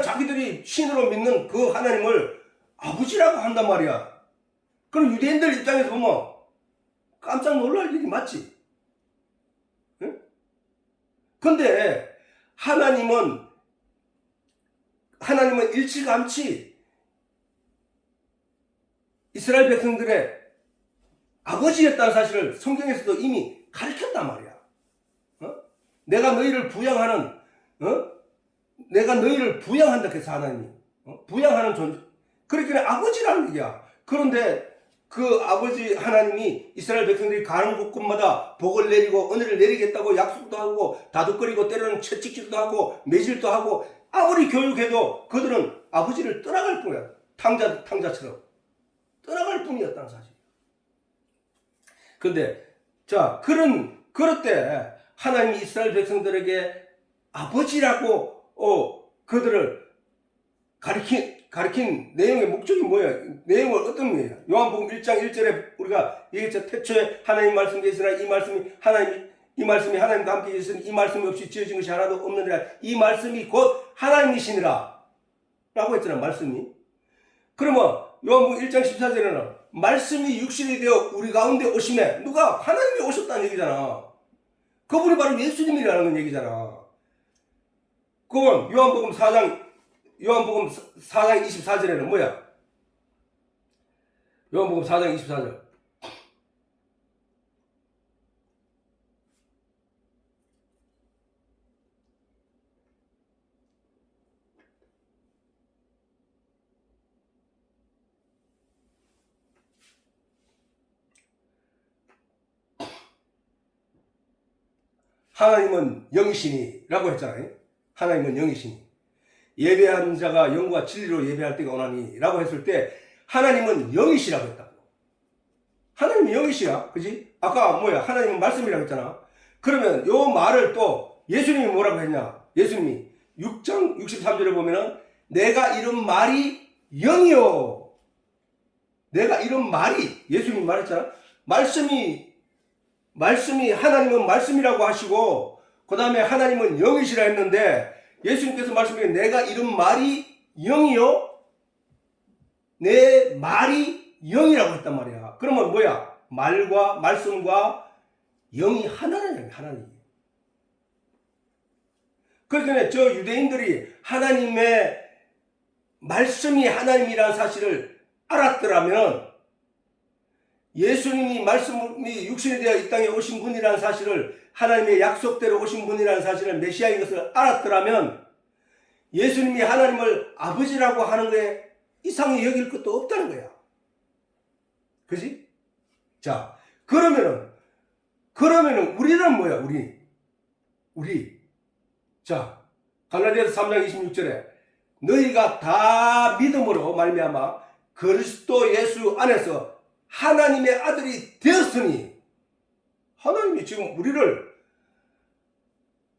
자기들이 신으로 믿는 그 하나님을 아버지라고 한단 말이야. 그럼 유대인들 입장에서 보면 깜짝 놀랄 일이 맞지. 응? 근데 하나님은 일찌감치 이스라엘 백성들의 아버지였다는 사실을 성경에서도 이미 가르쳤단 말이야. 내가 너희를 부양한다 해서 하나님이 부양하는 존재. 그러니까 아버지라는 얘기야. 그런데 그 아버지 하나님이 이스라엘 백성들이 가는 곳마다 복을 내리고 은혜를 내리겠다고 약속도 하고 다독거리고 때로는 채찍질도 하고 매질도 하고 아무리 교육해도 그들은 아버지를 떠나갈 뿐이야. 탕자처럼 떠나갈 뿐이었다는 사실. 근데 자, 그럴 때 하나님이 이스라엘 백성들에게 아버지라고 그들을 가리킨 내용의 목적이 뭐야? 내용을 어떤 거예요? 요한복음 1장 1절에 우리가 얘기했죠. 태초에 하나님 말씀이 계시나 이 말씀이 하나님과 함께 계시니 이 말씀이 없이 지어진 것이 하나도 없느니라. 이 말씀이 곧 하나님이시니라 라고 했잖아. 말씀이. 그러면 요한복음 1장 14절에는 말씀이 육신이 되어 우리 가운데 오심에 누가? 하나님이 오셨다는 얘기잖아. 그분이 바로 예수님이라는 얘기잖아. 그건 요한복음 4장 24절에는 뭐야? 요한복음 4장 24절. 하나님은 영이시니 라고 했잖아요. 하나님은 영이시니. 예배하는 자가 영과 진리로 예배할 때가 오나니 라고 했을 때 하나님은 영이시라고 했다고. 하나님은 영이시야. 그지? 아까 하나님은 말씀이라고 했잖아. 그러면 요 말을 또 예수님이 뭐라고 했냐? 예수님이 6장 63절에 보면은 내가 이런 말이 영이요. 내가 이런 말이 예수님이 말했잖아. 말씀이 하나님은 말씀이라고 하시고 그 다음에 하나님은 영이시라 했는데 예수님께서 말씀하신 내가 이런 말이 영이요? 내 말이 영이라고 했단 말이야. 그러면 뭐야? 말과 말씀과 영이 하나라는 얘기야. 하나님. 그러니까 저 유대인들이 하나님의 말씀이 하나님이라는 사실을 알았더라면 예수님이 말씀이 육신이 되어 이 땅에 오신 분이라는 사실을 하나님의 약속대로 오신 분이라는 사실을 메시아인 것을 알았더라면 예수님이 하나님을 아버지라고 하는 거에 이상히 여길 것도 없다는 거야. 그지? 자, 그러면은 우리는 뭐야? 우리. 자, 갈라디아서 3장 26절에 너희가 다 믿음으로 말미암아 그리스도 예수 안에서 하나님의 아들이 되었으니 하나님이 지금 우리를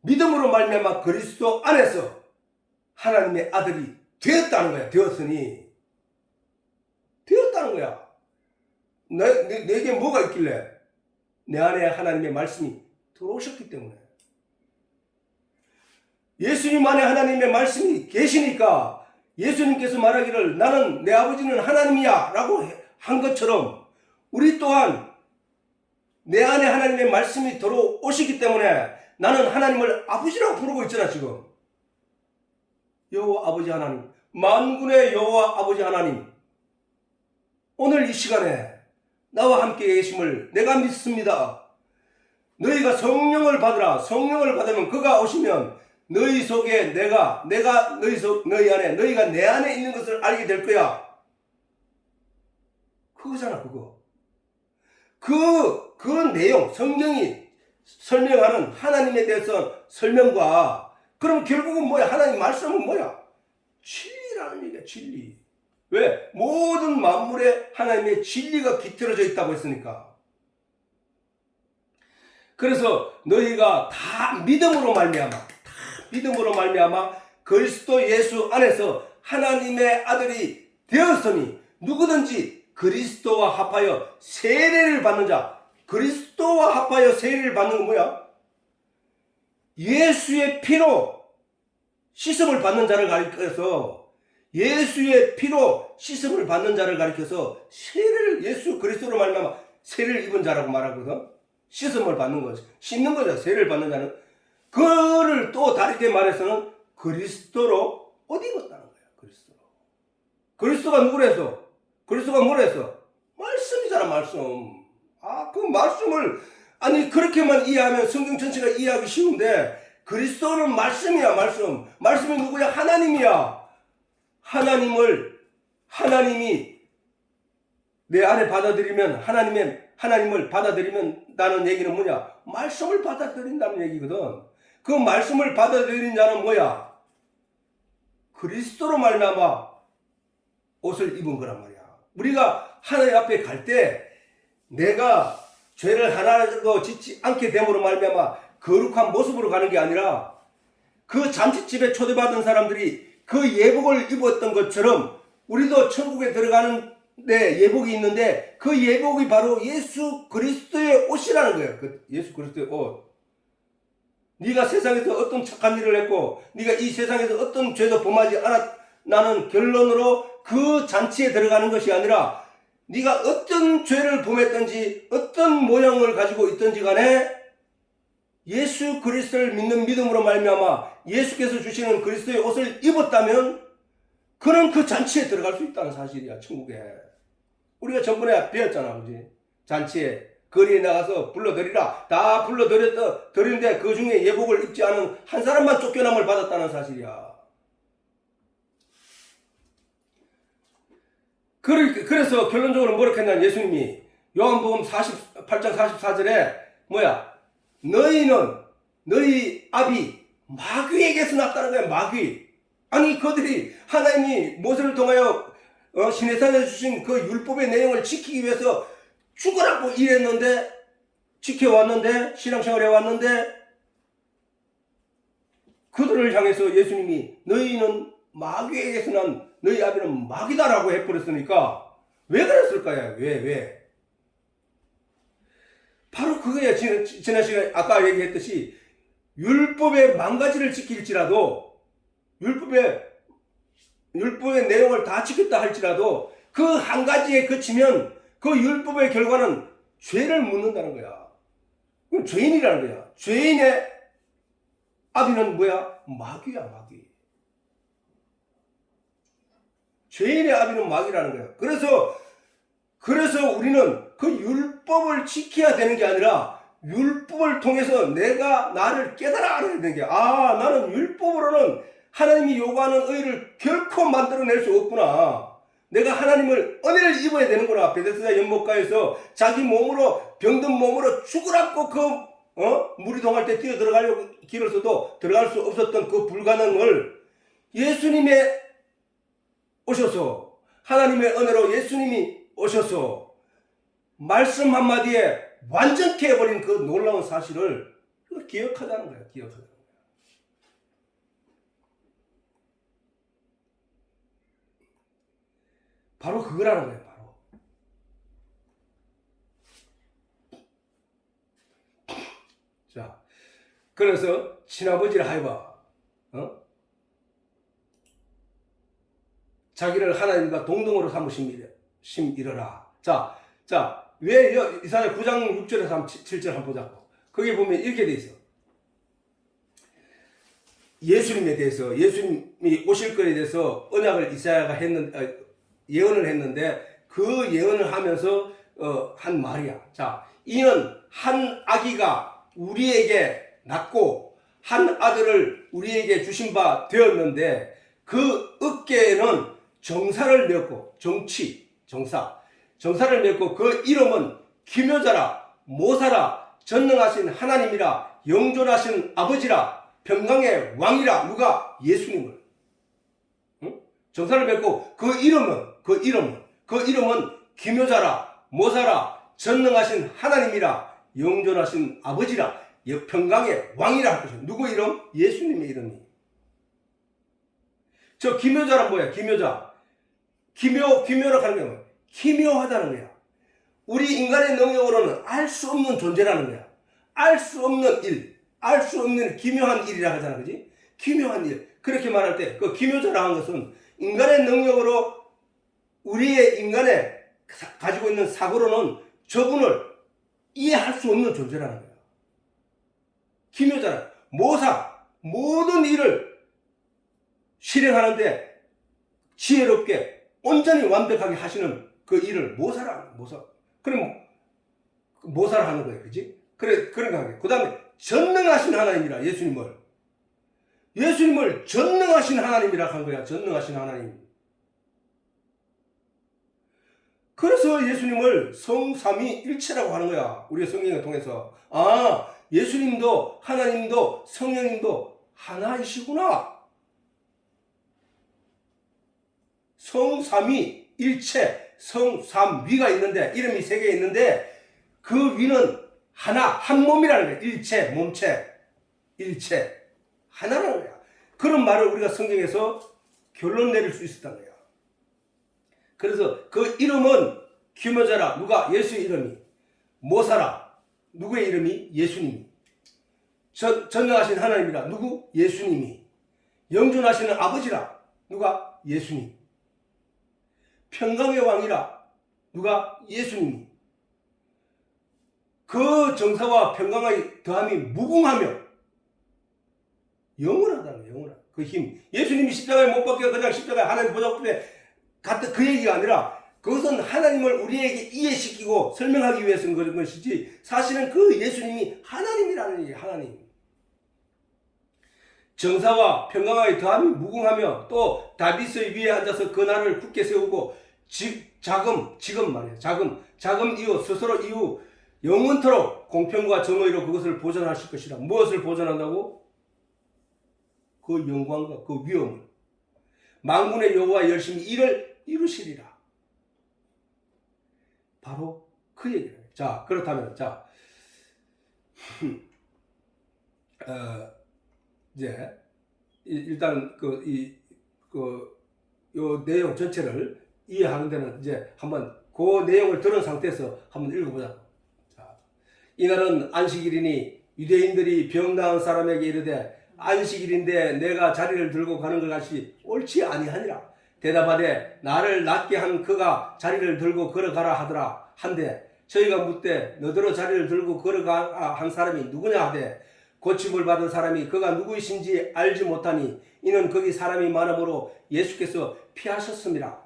믿음으로 말미암아 그리스도 안에서 하나님의 아들이 되었다는 거야. 되었다는 거야. 내게 뭐가 있길래? 내 안에 하나님의 말씀이 들어오셨기 때문에. 예수님 안에 하나님의 말씀이 계시니까 예수님께서 말하기를 나는 내 아버지는 하나님이야 라고 한 것처럼 우리 또한 내 안에 하나님의 말씀이 들어오시기 때문에 나는 하나님을 아버지라고 부르고 있잖아. 지금 여호와 아버지 하나님, 만군의 여호와 아버지 하나님, 오늘 이 시간에 나와 함께 계심을 내가 믿습니다. 너희가 성령을 받으라. 성령을 받으면 그가 오시면 너희 속에 내가 너희 안에, 너희가 내 안에 있는 것을 알게 될 거야. 그거잖아, 그거. 그 내용, 성경이 설명하는 하나님에 대해서 설명과, 그럼 결국은 뭐야? 하나님 말씀은 뭐야? 진리라는 얘기야, 진리. 왜? 모든 만물에 하나님의 진리가 깃들어져 있다고 했으니까. 그래서 너희가 다 믿음으로 말미암아 그리스도 예수 안에서 하나님의 아들이 되었으니 누구든지 그리스도와 합하여 세례를 받는 자. 그리스도와 합하여 세례를 받는 건 뭐야? 예수의 피로 씻음을 받는 자를 가리켜서, 예수의 피로 씻음을 받는 자를 가리켜서 세례를, 예수 그리스도로 말미암아 세례를 입은 자라고 말하거든. 씻음을 받는 거지. 씻는 거죠. 세례를 받는 자는. 그거를 또 다르게 말해서는 그리스도로 옷 입었다는 거야. 그리스도로. 그리스도가 누구래서? 그리스도가 뭐래서? 말씀이잖아, 말씀. 그 말씀을, 아니, 그렇게만 이해하면 성경 전체가 이해하기 쉬운데, 그리스도는 말씀이야, 말씀. 말씀이 누구야? 하나님이야. 하나님이 내 안에 받아들이면, 하나님을 받아들이면다는 얘기는 뭐냐? 말씀을 받아들인다는 얘기거든. 그 말씀을 받아들인 자는 뭐야? 그리스도로 말미암아 옷을 입은 거란 말이야. 우리가 하나님 앞에 갈 때 내가 죄를 하나도 짓지 않게 됨으로 말미암아 거룩한 모습으로 가는 게 아니라, 그 잔치집에 초대받은 사람들이 그 예복을 입었던 것처럼 우리도 천국에 들어가는 데 예복이 있는데, 그 예복이 바로 예수 그리스도의 옷이라는 거예요. 그 예수 그리스도의 옷. 네가 세상에서 어떤 착한 일을 했고, 네가 이 세상에서 어떤 죄도 범하지 않았나는 결론으로 그 잔치에 들어가는 것이 아니라, 네가 어떤 죄를 범했든지 어떤 모양을 가지고 있든지 간에 예수 그리스도를 믿는 믿음으로 말미암아 예수께서 주시는 그리스도의 옷을 입었다면 그는 그 잔치에 들어갈 수 있다는 사실이야. 천국에. 우리가 전번에 배웠잖아, 그지? 잔치에 거리에 나가서 불러드리라. 다 불러드렸는데 그 중에 예복을 입지 않은 한 사람만 쫓겨남을 받았다는 사실이야. 그래서 결론적으로 뭐라고 했냐, 예수님이 요한복음 8장 44절에 너희 아비 마귀에게서 났다는 거야. 마귀. 아니, 그들이 하나님이 모세를 통하여 시내산에서 주신 그 율법의 내용을 지키기 위해서 죽으라고 일했는데, 지켜왔는데, 신앙생활 해왔는데, 그들을 향해서 예수님이 너희는 마귀에게서 난 너희 아비는 마귀다라고 해버렸으니까 왜 그랬을까요? 왜? 바로 그거야. 지난 시간에 아까 얘기했듯이 율법의 망가지를 지킬지라도, 율법의 내용을 다 지켰다 할지라도 그 한 가지에 그치면 그 율법의 결과는 죄를 묻는다는 거야. 그럼 죄인이라는 거야. 죄인의 아비는 뭐야? 마귀야, 마귀. 죄인의 아비는 마귀라는 거야. 그래서 우리는 그 율법을 지켜야 되는 게 아니라 율법을 통해서 내가 나를 깨달아 알아야 되는 게, 나는 율법으로는 하나님이 요구하는 의를 결코 만들어낼 수 없구나. 내가 하나님을 은혜를 입어야 되는구나. 베데스다 연못가에서 자기 몸으로, 병든 몸으로 죽으라고 물이 동할 때 뛰어 들어가려고 길을 써도 들어갈 수 없었던 그 불가능을 예수님의 오셔서, 하나님의 은혜로 예수님이 오셔서 말씀 한마디에 완전케 해버린 그 놀라운 사실을 기억하자는 거예요. 기억하자는 거예요. 바로 그거라는 거예요. 바로. 자, 그래서 친아버지를 하여봐. 자기를 하나님과 동등으로 삼으심이러라. 자, 왜 이사야 9장 6절에서 7절 한번 보자고. 거기 보면 이렇게 돼 있어. 예수님에 대해서, 예수님이 오실 것에 대해서 언약을 이사야가 예언을 했는데, 그 예언을 하면서 한 말이야. 자, 이는 한 아기가 우리에게 낳고 한 아들을 우리에게 주신 바 되었는데 그 어깨에는 정사를 메었고 정사를 메었고 그 이름은 기묘자라 모사라 전능하신 하나님이라 영존하신 아버지라 평강의 왕이라. 누가? 예수님을. 응? 정사를 메고 그 이름은 기묘자라 모사라 전능하신 하나님이라 영존하신 아버지라 평강의 왕이라 할 것이죠. 누구 이름? 예수님의 이름이. 저 기묘자란 뭐야? 기묘자. 기묘라고 하는 게 뭐야? 기묘하다는 거야. 우리 인간의 능력으로는 알 수 없는 존재라는 거야. 알 수 없는 일, 알 수 없는 기묘한 일이라 하잖아, 그지? 기묘한 일. 그렇게 말할 때 그 기묘자라 하는 것은 인간의 능력으로 우리의 인간의 가지고 있는 사고로는 저분을 이해할 수 없는 존재라는 거야. 기묘자라. 모사. 모든 일을 실행하는데 지혜롭게 온전히 완벽하게 하시는 그 일을 모사라. 그럼 모사를 하는 거예요. 그지? 그런가 하게. 그 다음에 전능하신 하나님이라. 예수님을 전능하신 하나님이라 한 거야. 전능하신 하나님. 그래서 예수님을 성삼위일체라고 하는 거야. 우리가 성경을 통해서. 아, 예수님도 하나님도 성령님도 하나이시구나. 성삼위일체, 성삼위가 있는데, 이름이 3개 있는데 그 위는 하나, 한 몸이라는 거야. 일체, 몸체, 일체, 하나라는 거야. 그런 말을 우리가 성경에서 결론 내릴 수 있었던 거야. 그래서 그 이름은 기묘자라. 누가? 예수의 이름이. 모사라. 누구의 이름이? 예수님이. 전능하신 하나님이라. 누구? 예수님이. 영존하시는 아버지라. 누가? 예수님. 평강의 왕이라. 누가? 예수님이. 그 정사와 평강의 더함이 무궁하며 영원하다는 거예요. 영원한 그 힘. 예수님이 십자가에 못 박혀 그냥 십자가에 하나님 보좌 앞에 갔다 그 얘기가 아니라 그것은 하나님을 우리에게 이해시키고 설명하기 위해서 그런 것이지 사실은 그 예수님이 하나님이라는 얘기예요. 하나님. 정사와 평강의 더함이 무궁하며 또 다윗의 위에 앉아서 그 나라를 굳게 세우고 지금 말이에요. 자금 이후 스스로 이후 영원토록 공평과 정의로 그것을 보존하실 것이라. 무엇을 보존한다고? 그 영광과 그 위엄을. 만군의 여호와 열심히 일을 이루시리라. 바로 그 얘기예요. 자, 그렇다면 이제 일단 요 내용 전체를 이해하는 데는 이제 한번 그 내용을 들은 상태에서 한번 읽어보자. 자, 이날은 안식일이니 유대인들이 병나은 사람에게 이르되 안식일인데 내가 자리를 들고 가는 것 같이 옳지 아니하니라. 대답하되 나를 낫게 한 그가 자리를 들고 걸어가라 하더라 한데 저희가 묻되 너더러 자리를 들고 걸어가 한 사람이 누구냐 하되 고침을 받은 사람이 그가 누구이신지 알지 못하니 이는 거기 사람이 많으므로 예수께서 피하셨습니다.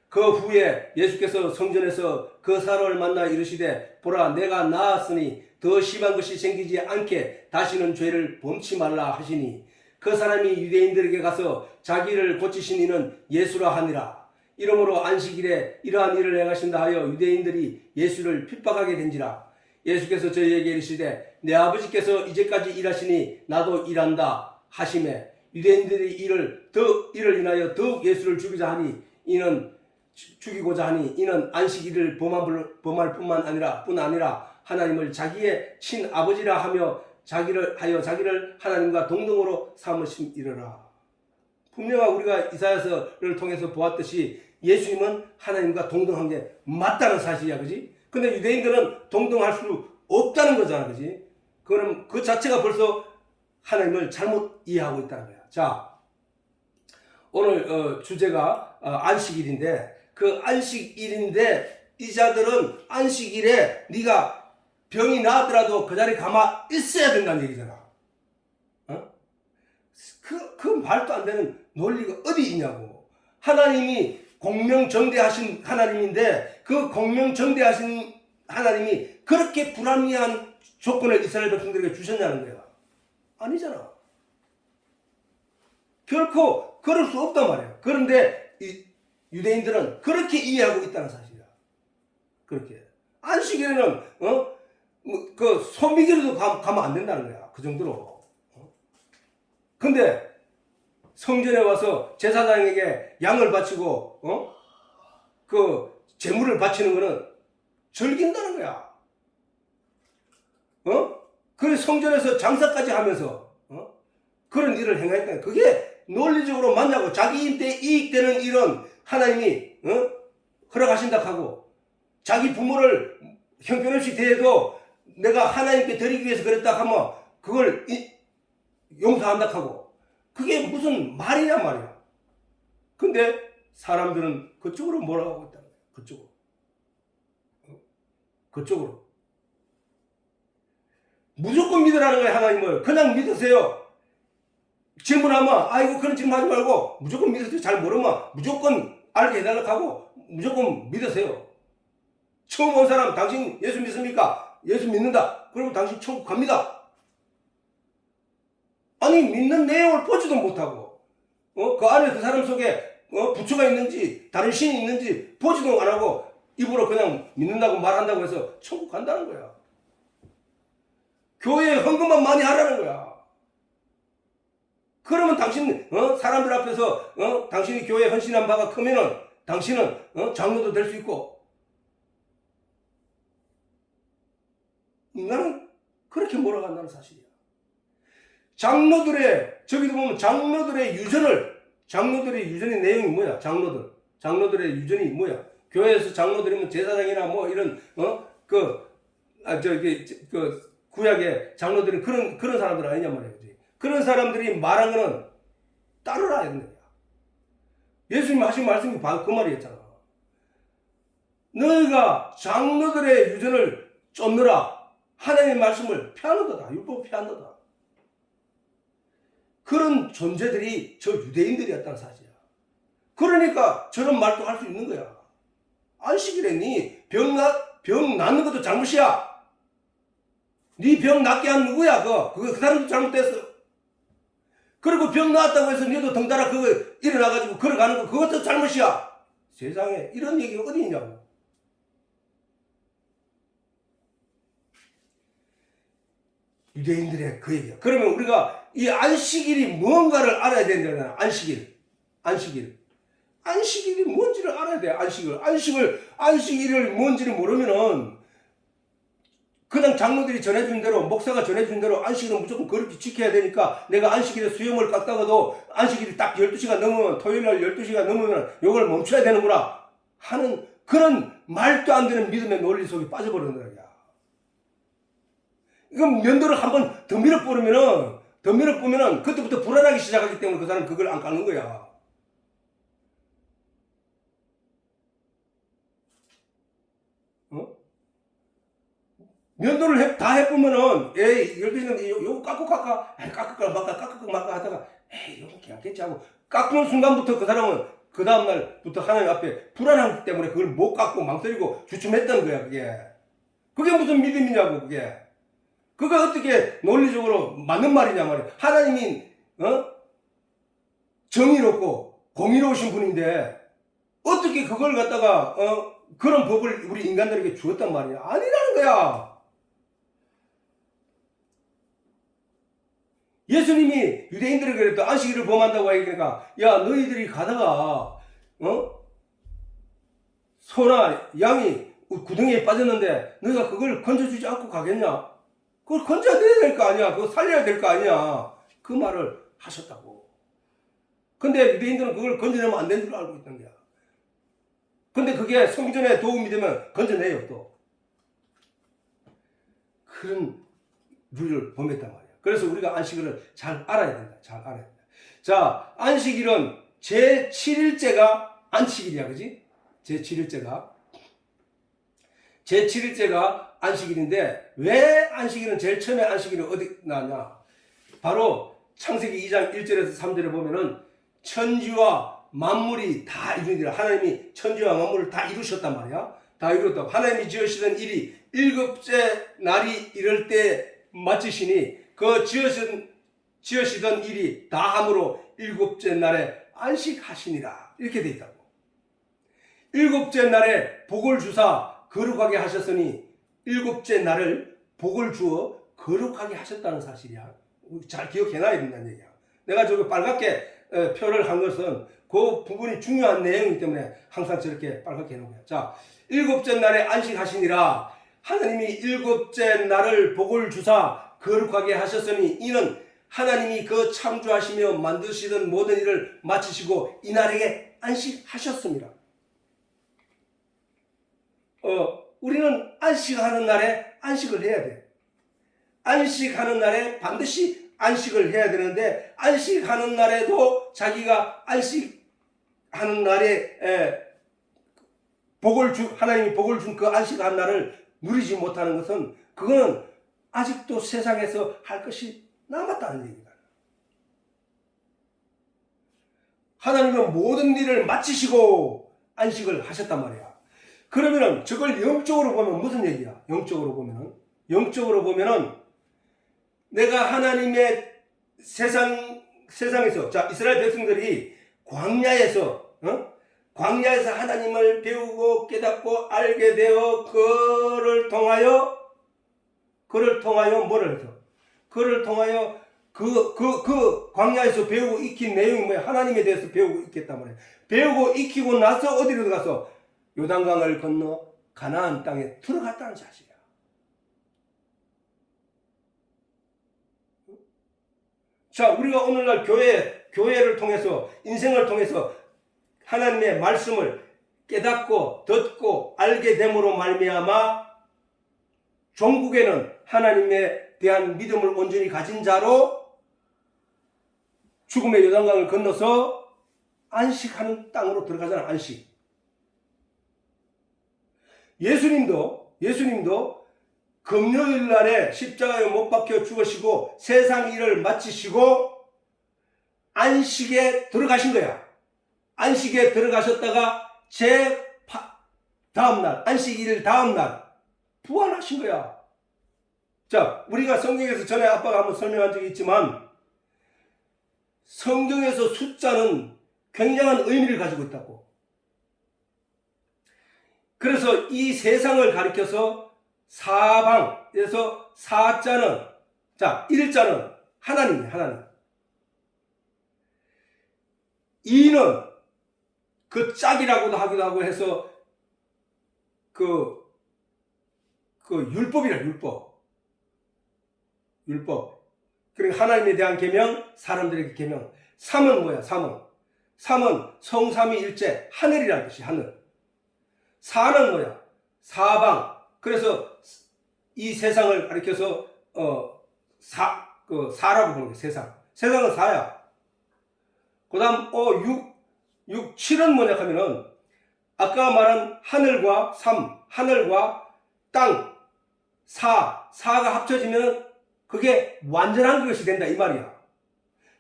그 후에 예수께서 성전에서 그 사람을 만나 이르시되 보라 내가 나았으니 더 심한 것이 생기지 않게 다시는 죄를 범치 말라 하시니 그 사람이 유대인들에게 가서 자기를 고치신 이는 예수라 하니라. 이러므로 안식일에 이러한 일을 행하신다 하여 유대인들이 예수를 핍박하게 된지라. 예수께서 저희에게 이르시되 내 아버지께서 이제까지 일하시니 나도 일한다 하시매 유대인들이 이를 인하여 더욱 예수를 죽이고자 하니 이는 안식일을 범할 뿐만 아니라 하나님을 자기의 친아버지라 하며 자기를 하나님과 동등으로 삼으심이러라. 분명히 우리가 이사야서를 통해서 보았듯이 예수님은 하나님과 동등한 게 맞다는 사실이야, 그지? 근데 유대인들은 동등할 수 없다는 거잖아, 그지? 그럼 그 자체가 벌써 하나님을 잘못 이해하고 있다는 거야. 자, 오늘 주제가 안식일인데 그 안식일인데 이 자들은 안식일에 네가 병이 나았더라도 그 자리에 가만 있어야 된다는 얘기잖아. 그 말도 안 되는 논리가 어디 있냐고. 하나님이 공명정대하신 하나님인데 그 공명정대하신 하나님이 그렇게 불합리한 조건을 이스라엘 백성들에게 주셨냐는 거야. 아니잖아. 결코 그럴 수 없단 말이에요. 그런데 이 유대인들은 그렇게 이해하고 있다는 사실이야. 그렇게. 안식일에는 그 소미기로도 가면 안 된다는 거야. 그 정도로. 근데 성전에 와서 제사장에게 양을 바치고 그 제물을 바치는 거는 즐긴다는 거야. 그래서 성전에서 장사까지 하면서 그런 일을 행했다. 그게 논리적으로 맞냐고. 자기한테 이익되는 일은 하나님이 허락하신다 하고, 자기 부모를 형편없이 대해도 내가 하나님께 드리기 위해서 그랬다 하면 그걸 용서한다 하고, 그게 무슨 말이냐 말이야. 근데 사람들은 그쪽으로 몰아가고 있다는 거야. 그쪽으로. 그쪽으로. 무조건 믿으라는 거야, 하나님을. 그냥 믿으세요. 질문하면 아이고 그런 질문하지 말고 무조건 믿으세요. 잘 모르면 무조건 알게 해달라고 하고 무조건 믿으세요. 처음 온 사람 당신 예수 믿습니까? 예수 믿는다. 그러면 당신 천국 갑니다. 아니 믿는 내용을 보지도 못하고 그 안에 그 사람 속에 부처가 있는지 다른 신이 있는지 보지도 안 하고 입으로 그냥 믿는다고 말한다고 해서 천국 간다는 거야. 교회에 헌금만 많이 하라는 거야. 그러면 당신 사람들 앞에서 당신이 교회에 헌신한 바가 크면은 당신은 장로도 될 수 있고. 인간은 그렇게 몰아간다는 사실이야. 장로들의 저기도 보면 장로들의 유전의 내용이 뭐야? 장로들의 유전이 뭐야? 교회에서 장로들이면 제사장이나 뭐 이런 구약의 장로들은 그런 사람들 아니냐 말이야. 그런 사람들이 말한 거는 따르라 했는 거야. 예수님 하신 말씀이 바로 그 말이었잖아. 너희가 장로들의 유전을 쫓느라 하나님의 말씀을 피하는도다. 율법을 피한도다. 그런 존재들이 저 유대인들이었다는 사실이야. 그러니까 저런 말도 할 수 있는 거야. 안식일에 니 병 낫는 것도 잘못이야. 니 병 낫게 한 누구야? 그 사람도 잘못됐어. 그리고 병 나았다고 해서 너도 덩달아 그거 일어나가지고 걸어가는 거 그것도 잘못이야. 세상에 이런 얘기가 어디 있냐고. 유대인들의 그 얘기야. 그러면 우리가 이 안식일이 무언가를 알아야 된다잖아. 안식일이 뭔지를 알아야 돼. 안식일을 뭔지를 모르면은 그냥 장로들이 전해준 대로, 목사가 전해준 대로 안식일은 무조건 그렇게 지켜야 되니까 내가 안식일에 수염을 깎다가도 안식일이 딱 12시가 넘으면, 토요일날 12시가 넘으면 요걸 멈춰야 되는구나 하는 그런 말도 안 되는 믿음의 논리 속에 빠져버리는 거야. 이건 면도를 한번 더 밀어보면은 그때부터 불안하기 시작하기 때문에 그 사람은 그걸 안 깎는 거야. 면도를 다 해보면은, 에이, 12시간, 요거 깎고 말까 하다가, 에이, 요거 괜찮겠지 하고, 깎는 순간부터 그 사람은 그 다음날부터 하나님 앞에 불안하기 때문에 그걸 못 깎고 망설이고 주춤했던 거야, 그게. 그게 무슨 믿음이냐고, 그게. 그게 어떻게 논리적으로 맞는 말이냐 말이야. 하나님이, 정의롭고 공의로우신 분인데, 어떻게 그걸 갖다가, 그런 법을 우리 인간들에게 주었단 말이야. 아니라는 거야. 예수님이 유대인들에게 그랬다. 안식일을 범한다고 하니까 야 너희들이 가다가 소나 양이 구덩이에 빠졌는데 너희가 그걸 건져주지 않고 가겠냐? 그걸 건져내야 될 거 아니야. 그거 살려야 될 거 아니야. 그 말을 하셨다고. 근데 유대인들은 그걸 건져내면 안 되는 줄 알고 있던 거야. 근데 그게 성전에 도움이 되면 건져내요 또. 그런 룰을 범했단 말이야. 그래서 우리가 안식일을 잘 알아야 된다. 잘 알아야 된다. 자, 안식일은 제7일째가 안식일이야. 그지? 제7일째가 안식일인데 왜 안식일은 제일 처음에 안식일이 어디 나왔냐? 바로 창세기 2장 1절에서 3절에 보면은 천지와 만물이 다 이루니라. 하나님이 천지와 만물을 다 이루셨단 말이야. 다 이뤘다고. 하나님이 지으시던 일이 일곱째 날이 이럴 때 마치시니 그 지으시던 일이 다함으로 일곱째 날에 안식하시니라. 이렇게 돼 있다고. 일곱째 날에 복을 주사 거룩하게 하셨으니 일곱째 날을 복을 주어 거룩하게 하셨다는 사실이야. 잘 기억해놔야 된다는 얘기야. 내가 저기 빨갛게 표를 한 것은 그 부분이 중요한 내용이기 때문에 항상 저렇게 빨갛게 해놓은 거야. 자, 일곱째 날에 안식하시니라. 하나님이 일곱째 날을 복을 주사 거룩하게 하셨으니 이는 하나님이 그 창조하시며 만드시던 모든 일을 마치시고 이날에게 안식하셨습니다. 우리는 안식하는 날에 안식을 해야 돼. 안식하는 날에 반드시 안식을 해야 되는데 안식하는 날에도 자기가 안식하는 날에 하나님이 복을 준 그 안식한 날을 누리지 못하는 것은 그거는 아직도 세상에서 할 것이 남았다는 얘기다. 하나님은 모든 일을 마치시고 안식을 하셨단 말이야. 그러면은 저걸 영적으로 보면 무슨 얘기야? 영적으로 보면은 내가 하나님의 세상에서 자 이스라엘 백성들이 광야에서 하나님을 배우고 깨닫고 알게 되어 그를 통하여 뭐를 해서 그를 통하여 그 광야에서 배우고 익힌 내용이 뭐야? 하나님에 대해서 배우고 익혔단 말이야. 배우고 익히고 나서 어디로 가서 요단강을 건너 가나안 땅에 들어갔다는 사실이야. 자, 우리가 오늘날 교회를 통해서 인생을 통해서 하나님의 말씀을 깨닫고 듣고 알게 됨으로 말미암아 종국에는 하나님에 대한 믿음을 온전히 가진 자로 죽음의 요단강을 건너서 안식하는 땅으로 들어가잖아. 안식. 예수님도 금요일 날에 십자가에 못 박혀 죽으시고 세상 일을 마치시고 안식에 들어가신 거야. 안식에 들어가셨다가 안식일 다음날 부활하신 거야. 자, 우리가 성경에서 전에 아빠가 한번 설명한 적이 있지만 성경에서 숫자는 굉장한 의미를 가지고 있다고. 그래서 이 세상을 가리켜서 사방에서 사자는 자, 일자는 하나님이에요. 하나님. 이는 그 짝이라고도 하기도 하고 해서 그 율법이라 율법. 그러니까 하나님에 대한 계명, 사람들에게 계명. 삼은 뭐야? 삼은 성삼위일체 하늘이라는 뜻이 하늘. 사는 뭐야? 사방. 그래서 이 세상을 가리켜서 사라고 보는 거야. 세상은 사야. 그다음 7은 뭐냐 하면은 아까 말한 하늘과 하늘과 땅, 사가 합쳐지면 그게 완전한 것이 된다 이 말이야.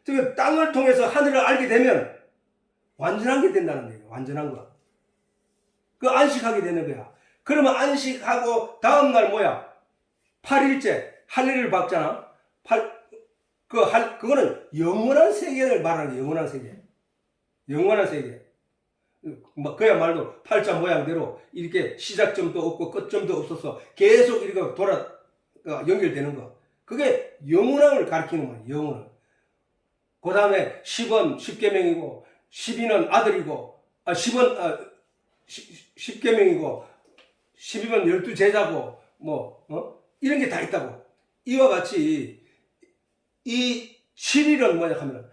즉 땅을 통해서 하늘을 알게 되면 완전한 게 된다는 거예요. 완전한 거. 그 안식하게 되는 거야. 그러면 안식하고 다음 날 뭐야? 8일째 할례를 받잖아. 그거는 영원한 세계를 말하는 거야. 영원한 세계. 그야말로 팔자 모양대로 이렇게 시작점도 없고 끝점도 없어서 계속 이렇게 연결되는 거. 그게 영원함을 가리키는 거야. 영원함. 그 다음에 10은 10계명이고 12는 아들이고 10계명이고 12는 12제자고 이런 게 다 있다고. 이와 같이 이 7일은 뭐냐 하면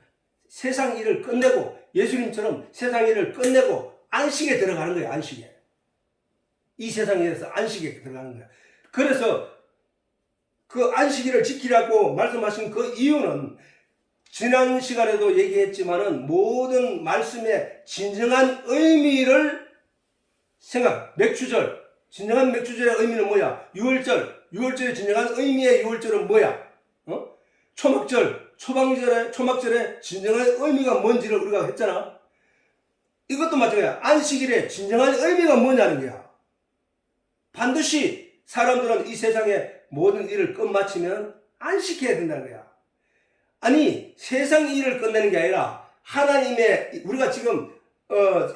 세상 일을 끝내고 예수님처럼 세상 일을 끝내고 안식에 들어가는 거예요. 안식에. 이 세상에서 안식에 들어가는 거야. 그래서 그 안식일을 지키라고 말씀하신 그 이유는 지난 시간에도 얘기했지만은 모든 말씀의 진정한 의미를 맥주절, 진정한 맥주절의 의미는 뭐야? 6월절의 진정한 의미의 6월절은 뭐야? 초막절의 진정한 의미가 뭔지를 우리가 했잖아. 이것도 마찬가지야. 안식일의 진정한 의미가 뭐냐는 거야. 반드시 사람들은 이 세상의 모든 일을 끝마치면 안식해야 된다는 거야. 아니 세상 일을 끝내는 게 아니라 하나님의 우리가 지금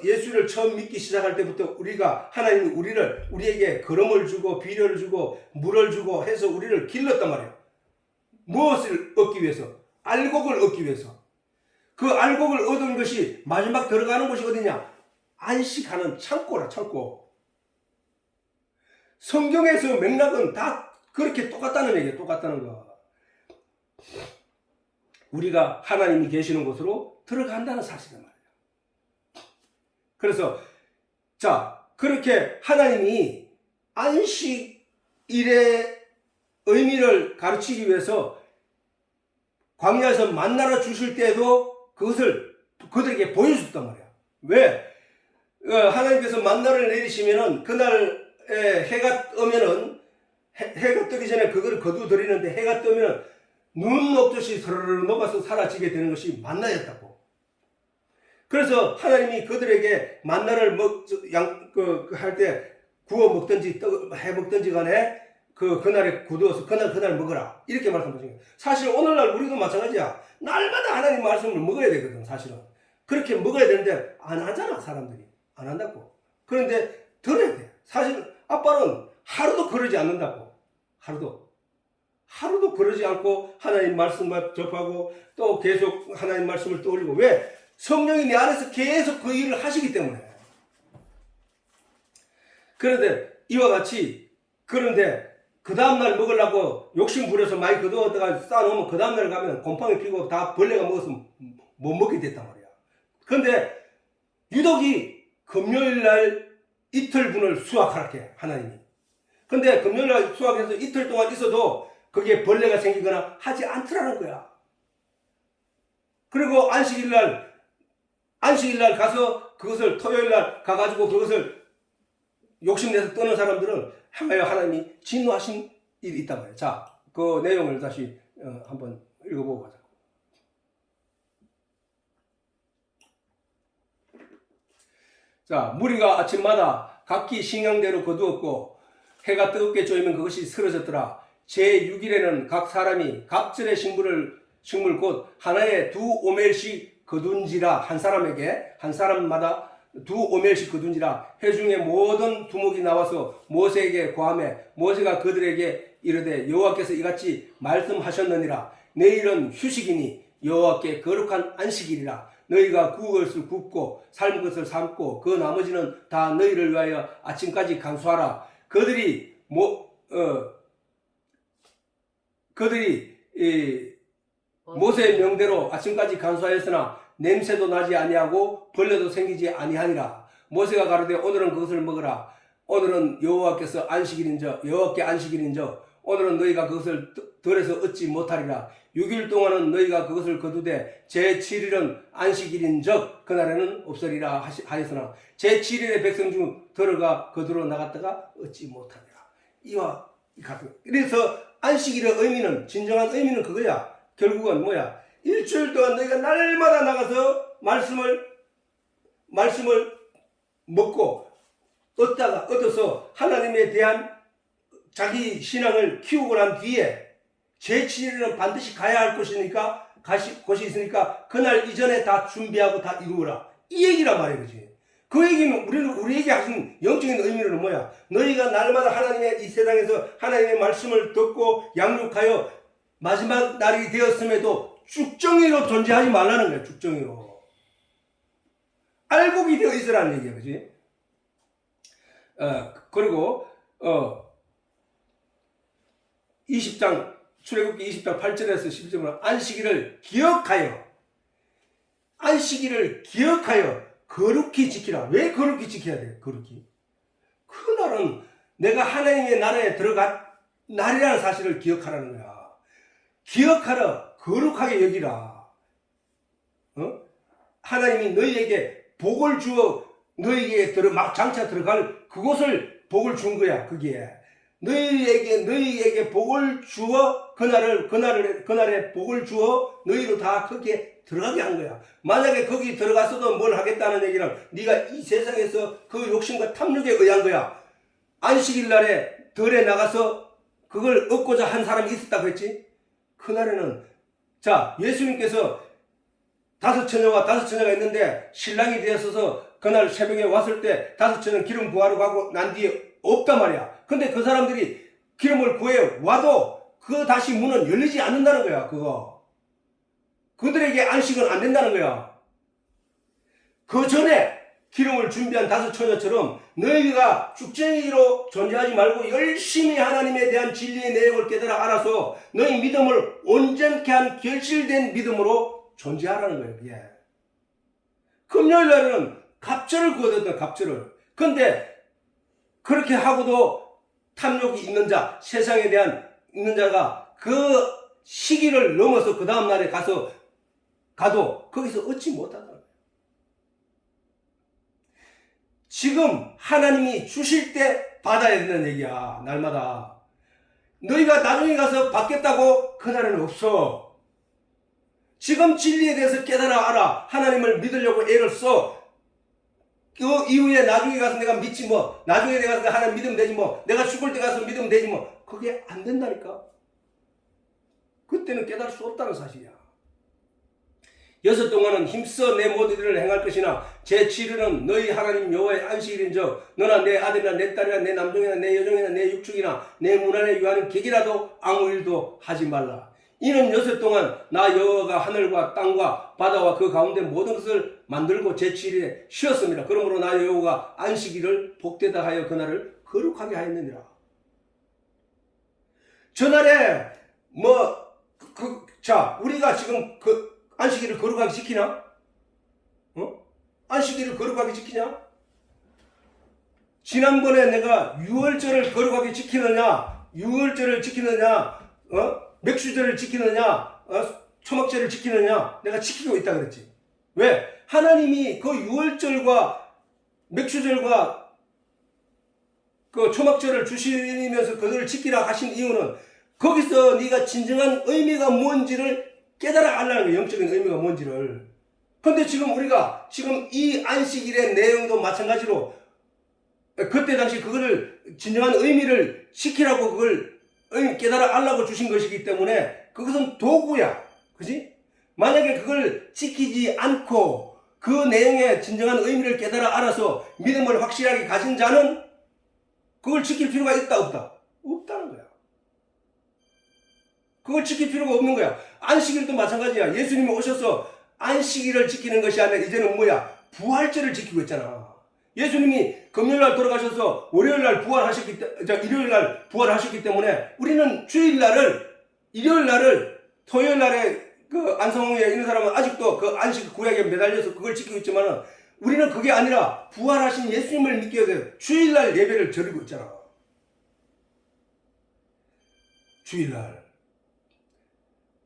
예수를 처음 믿기 시작할 때부터 우리가 하나님이 우리에게 걸음을 주고 비료를 주고 물을 주고 해서 우리를 길렀단 말이에요. 무엇을 얻기 위해서? 알곡을 얻기 위해서. 그 알곡을 얻은 것이 마지막 들어가는 곳이 어디냐? 안식하는 창고라, 창고. 성경에서 맥락은 다 그렇게 똑같다는 얘기예요. 똑같다는 거. 우리가 하나님이 계시는 곳으로 들어간다는 사실이란 말이에요. 그래서 자, 그렇게 하나님이 안식일의 의미를 가르치기 위해서 광야에서 만나러 주실 때도 그것을 그들에게 보여줬단 말이야. 왜? 하나님께서 만나를 내리시면은 그날에 해가 뜨면은 해가 뜨기 전에 그거를 거두드리는데 해가 뜨면은 눈 녹듯이 서르르 녹아서 사라지게 되는 것이 만나였다고. 그래서 하나님이 그들에게 만나를 할 때 구워 먹든지 해 먹든지 간에 그날에 굳어서 그날 먹어라. 이렇게 말씀하신 거예요. 사실 오늘날 우리도 마찬가지야. 날마다 하나님 말씀을 먹어야 되거든, 사실은. 그렇게 먹어야 되는데 안 하잖아, 사람들이. 안 한다고. 그런데 들어야 돼. 사실 아빠는 하루도 그러지 않는다고. 하루도 그러지 않고 하나님 말씀만 접하고 또 계속 하나님 말씀을 떠올리고. 왜? 성령이 내 안에서 계속 그 일을 하시기 때문에. 그런데 이와 같이 그런데 그 다음날 먹으려고 욕심 부려서 많이 거두었다가 쌓아놓으면 그 다음날 가면 곰팡이 피고 다 벌레가 먹어서 못 먹게 됐단 말이야. 그런데 유독이 금요일날 이틀분을 수확하게 하나님이. 근데 금요일날 수확해서 이틀 동안 있어도 거기에 벌레가 생기거나 하지 않더라는 거야. 그리고 안식일날 가서 그것을 토요일날 가가지고 그것을 욕심내서 떠는 사람들은 하나님이 진노하신 일이 있단 말이에요. 자, 그 내용을 다시 한번 읽어보고 가자. 자, 무리가 아침마다 각기 식량대로 거두었고 해가 뜨겁게 쪼이면 그것이 쓰러졌더라. 제6일에는 각 사람이 각절의 식물 곧 하나에 2오멜씩 거둔지라. 한 사람마다 2오멜씩 거둔지라. 회중의 모든 두목이 나와서 모세에게 고하매 모세가 그들에게 이르되 여호와께서 이같이 말씀하셨느니라. 내일은 휴식이니 여호와께 거룩한 안식일이라. 너희가 구울 것을 굽고 삶은 것을 삶고 그 나머지는 다 너희를 위하여 아침까지 간수하라. 그들이 모세의 명대로 아침까지 간수하였으나 냄새도 나지 아니하고 벌레도 생기지 아니하니라. 모세가 가로되 오늘은 그것을 먹으라. 오늘은 여호와께 안식일인저 오늘은 너희가 그것을 덜에서 얻지 못하리라. 6일 동안은 너희가 그것을 거두되 제7일은 안식일인즉 그날에는 없으리라 하였으나 제7일에 백성 중 들어가 거두러 나갔다가 얻지 못하리라. 이와 같은. 그래서 안식일의 의미는, 진정한 의미는 그거야. 결국은 뭐야? 일주일 동안 너희가 날마다 나가서 말씀을 먹고 얻어서 하나님에 대한 자기 신앙을 키우고 난 뒤에 제7일에는 반드시 가야 할 곳이 있으니까 그날 이전에 다 준비하고 다 이루어라. 이 얘기란 말이에요. 그치? 그 얘기는 우리에게 하신 영적인 의미는 뭐야? 너희가 날마다 하나님의 이 세상에서 하나님의 말씀을 듣고 양육하여 마지막 날이 되었음에도 죽정이로 존재하지 말라는 거야. 죽정이로. 알곡이 되어 있으라는 얘기야. 그치? 그리고 20장 출애굽기 20장 8절에서 10절은 안식일을 기억하여 거룩히 지키라. 왜 거룩히 지켜야 돼? 거룩히. 그날은 내가 하나님의 나라에 들어간 날이라는 사실을 기억하라는 거야. 기억하라. 거룩하게 여기라. 하나님이 너희에게 복을 주어 너희에게 막 장차 들어갈 그곳을 복을 준 거야. 거기에 너희에게 복을 주어 그날에 복을 주어 너희로 다 거기에 들어가게 한 거야. 만약에 거기 들어갔어도 뭘 하겠다는 얘기는 네가 이 세상에서 그 욕심과 탐욕에 의한 거야. 안식일 날에 덜에 나가서 그걸 얻고자 한 사람이 있었다고 했지. 그날에는 자, 예수님께서 다섯 처녀가 있는데 신랑이 되었어서 그날 새벽에 왔을 때 다섯 처녀는 기름 구하러 가고 난 뒤에 없단 말이야. 근데 그 사람들이 기름을 구해 와도 그 다시 문은 열리지 않는다는 거야. 그들에게 안식은 안 된다는 거야. 그 전에 기름을 준비한 다섯 처녀처럼 너희가 쭉쟁이로 존재하지 말고 열심히 하나님에 대한 진리의 내용을 깨달아 알아서 너희 믿음을 온전케 한 결실된 믿음으로 존재하라는 거예요. 그게. 금요일 날은 갑절을 구하거든, 갑절을. 근데 그렇게 하고도 탐욕이 있는 자, 세상에 대한 있는 자가 그 시기를 넘어서 그 다음 날에 가도 거기서 얻지 못한다. 지금 하나님이 주실 때 받아야 된다는 얘기야. 날마다. 너희가 나중에 가서 받겠다고 그날은 없어. 지금 진리에 대해서 깨달아 알아. 하나님을 믿으려고 애를 써. 그 이후에 나중에 가서 내가 믿지 뭐. 나중에 내가 가서 하나님 믿으면 되지 뭐. 내가 죽을 때 가서 믿으면 되지 뭐. 그게 안 된다니까. 그때는 깨달을 수 없다는 사실이야. 6 동안은 힘써 내 모든 일을 행할 것이나 제7일은 너희 하나님 여호와의 안식일인즉 너나 내 아들이나 내 딸이나 내 남종이나 내 여종이나 내 육축이나 내 문안에 유하는 객이라도 아무 일도 하지 말라. 이는 6 동안 나 여호와가 하늘과 땅과 바다와 그 가운데 모든 것을 만들고 제7일에 쉬었습니다. 그러므로 나 여호와가 안식일을 복되다 하여 그날을 거룩하게 하였느니라. 저날에 우리가 지금 안식일을 거룩하게 지키나? 안식일을 거룩하게 지키냐? 지난번에 내가 유월절을 거룩하게 지키느냐, 유월절을 지키느냐, 맥주절을 지키느냐, 초막절을 지키느냐, 내가 지키고 있다 그랬지. 왜? 하나님이 그 유월절과 맥주절과 그 초막절을 주시면서 그들을 지키라 하신 이유는 거기서 네가 진정한 의미가 뭔지를 깨달아 알라는 거예요. 영적인 의미가 뭔지를. 근데 지금 우리가 지금 이 안식일의 내용도 마찬가지로 그때 당시 그거를 진정한 의미를 지키라고 그걸 깨달아 알라고 주신 것이기 때문에 그것은 도구야. 그지? 만약에 그걸 지키지 않고 그 내용의 진정한 의미를 깨달아 알아서 믿음을 확실하게 가진 자는 그걸 지킬 필요가 있다 없다? 없다는 거야. 그걸 지킬 필요가 없는 거야. 안식일도 마찬가지야. 예수님이 오셔서 안식일을 지키는 것이 아니라 이제는 뭐야? 부활절을 지키고 있잖아. 예수님이 금요일날 돌아가셔서 월요일날 일요일날 부활하셨기 때문에 우리는 주일날을, 일요일날을, 토요일날에 그 안성호에 있는 사람은 아직도 그 안식 구약에 매달려서 그걸 지키고 있지만은 우리는 그게 아니라 부활하신 예수님을 믿기 위해서 주일날 예배를 드리고 있잖아. 주일날.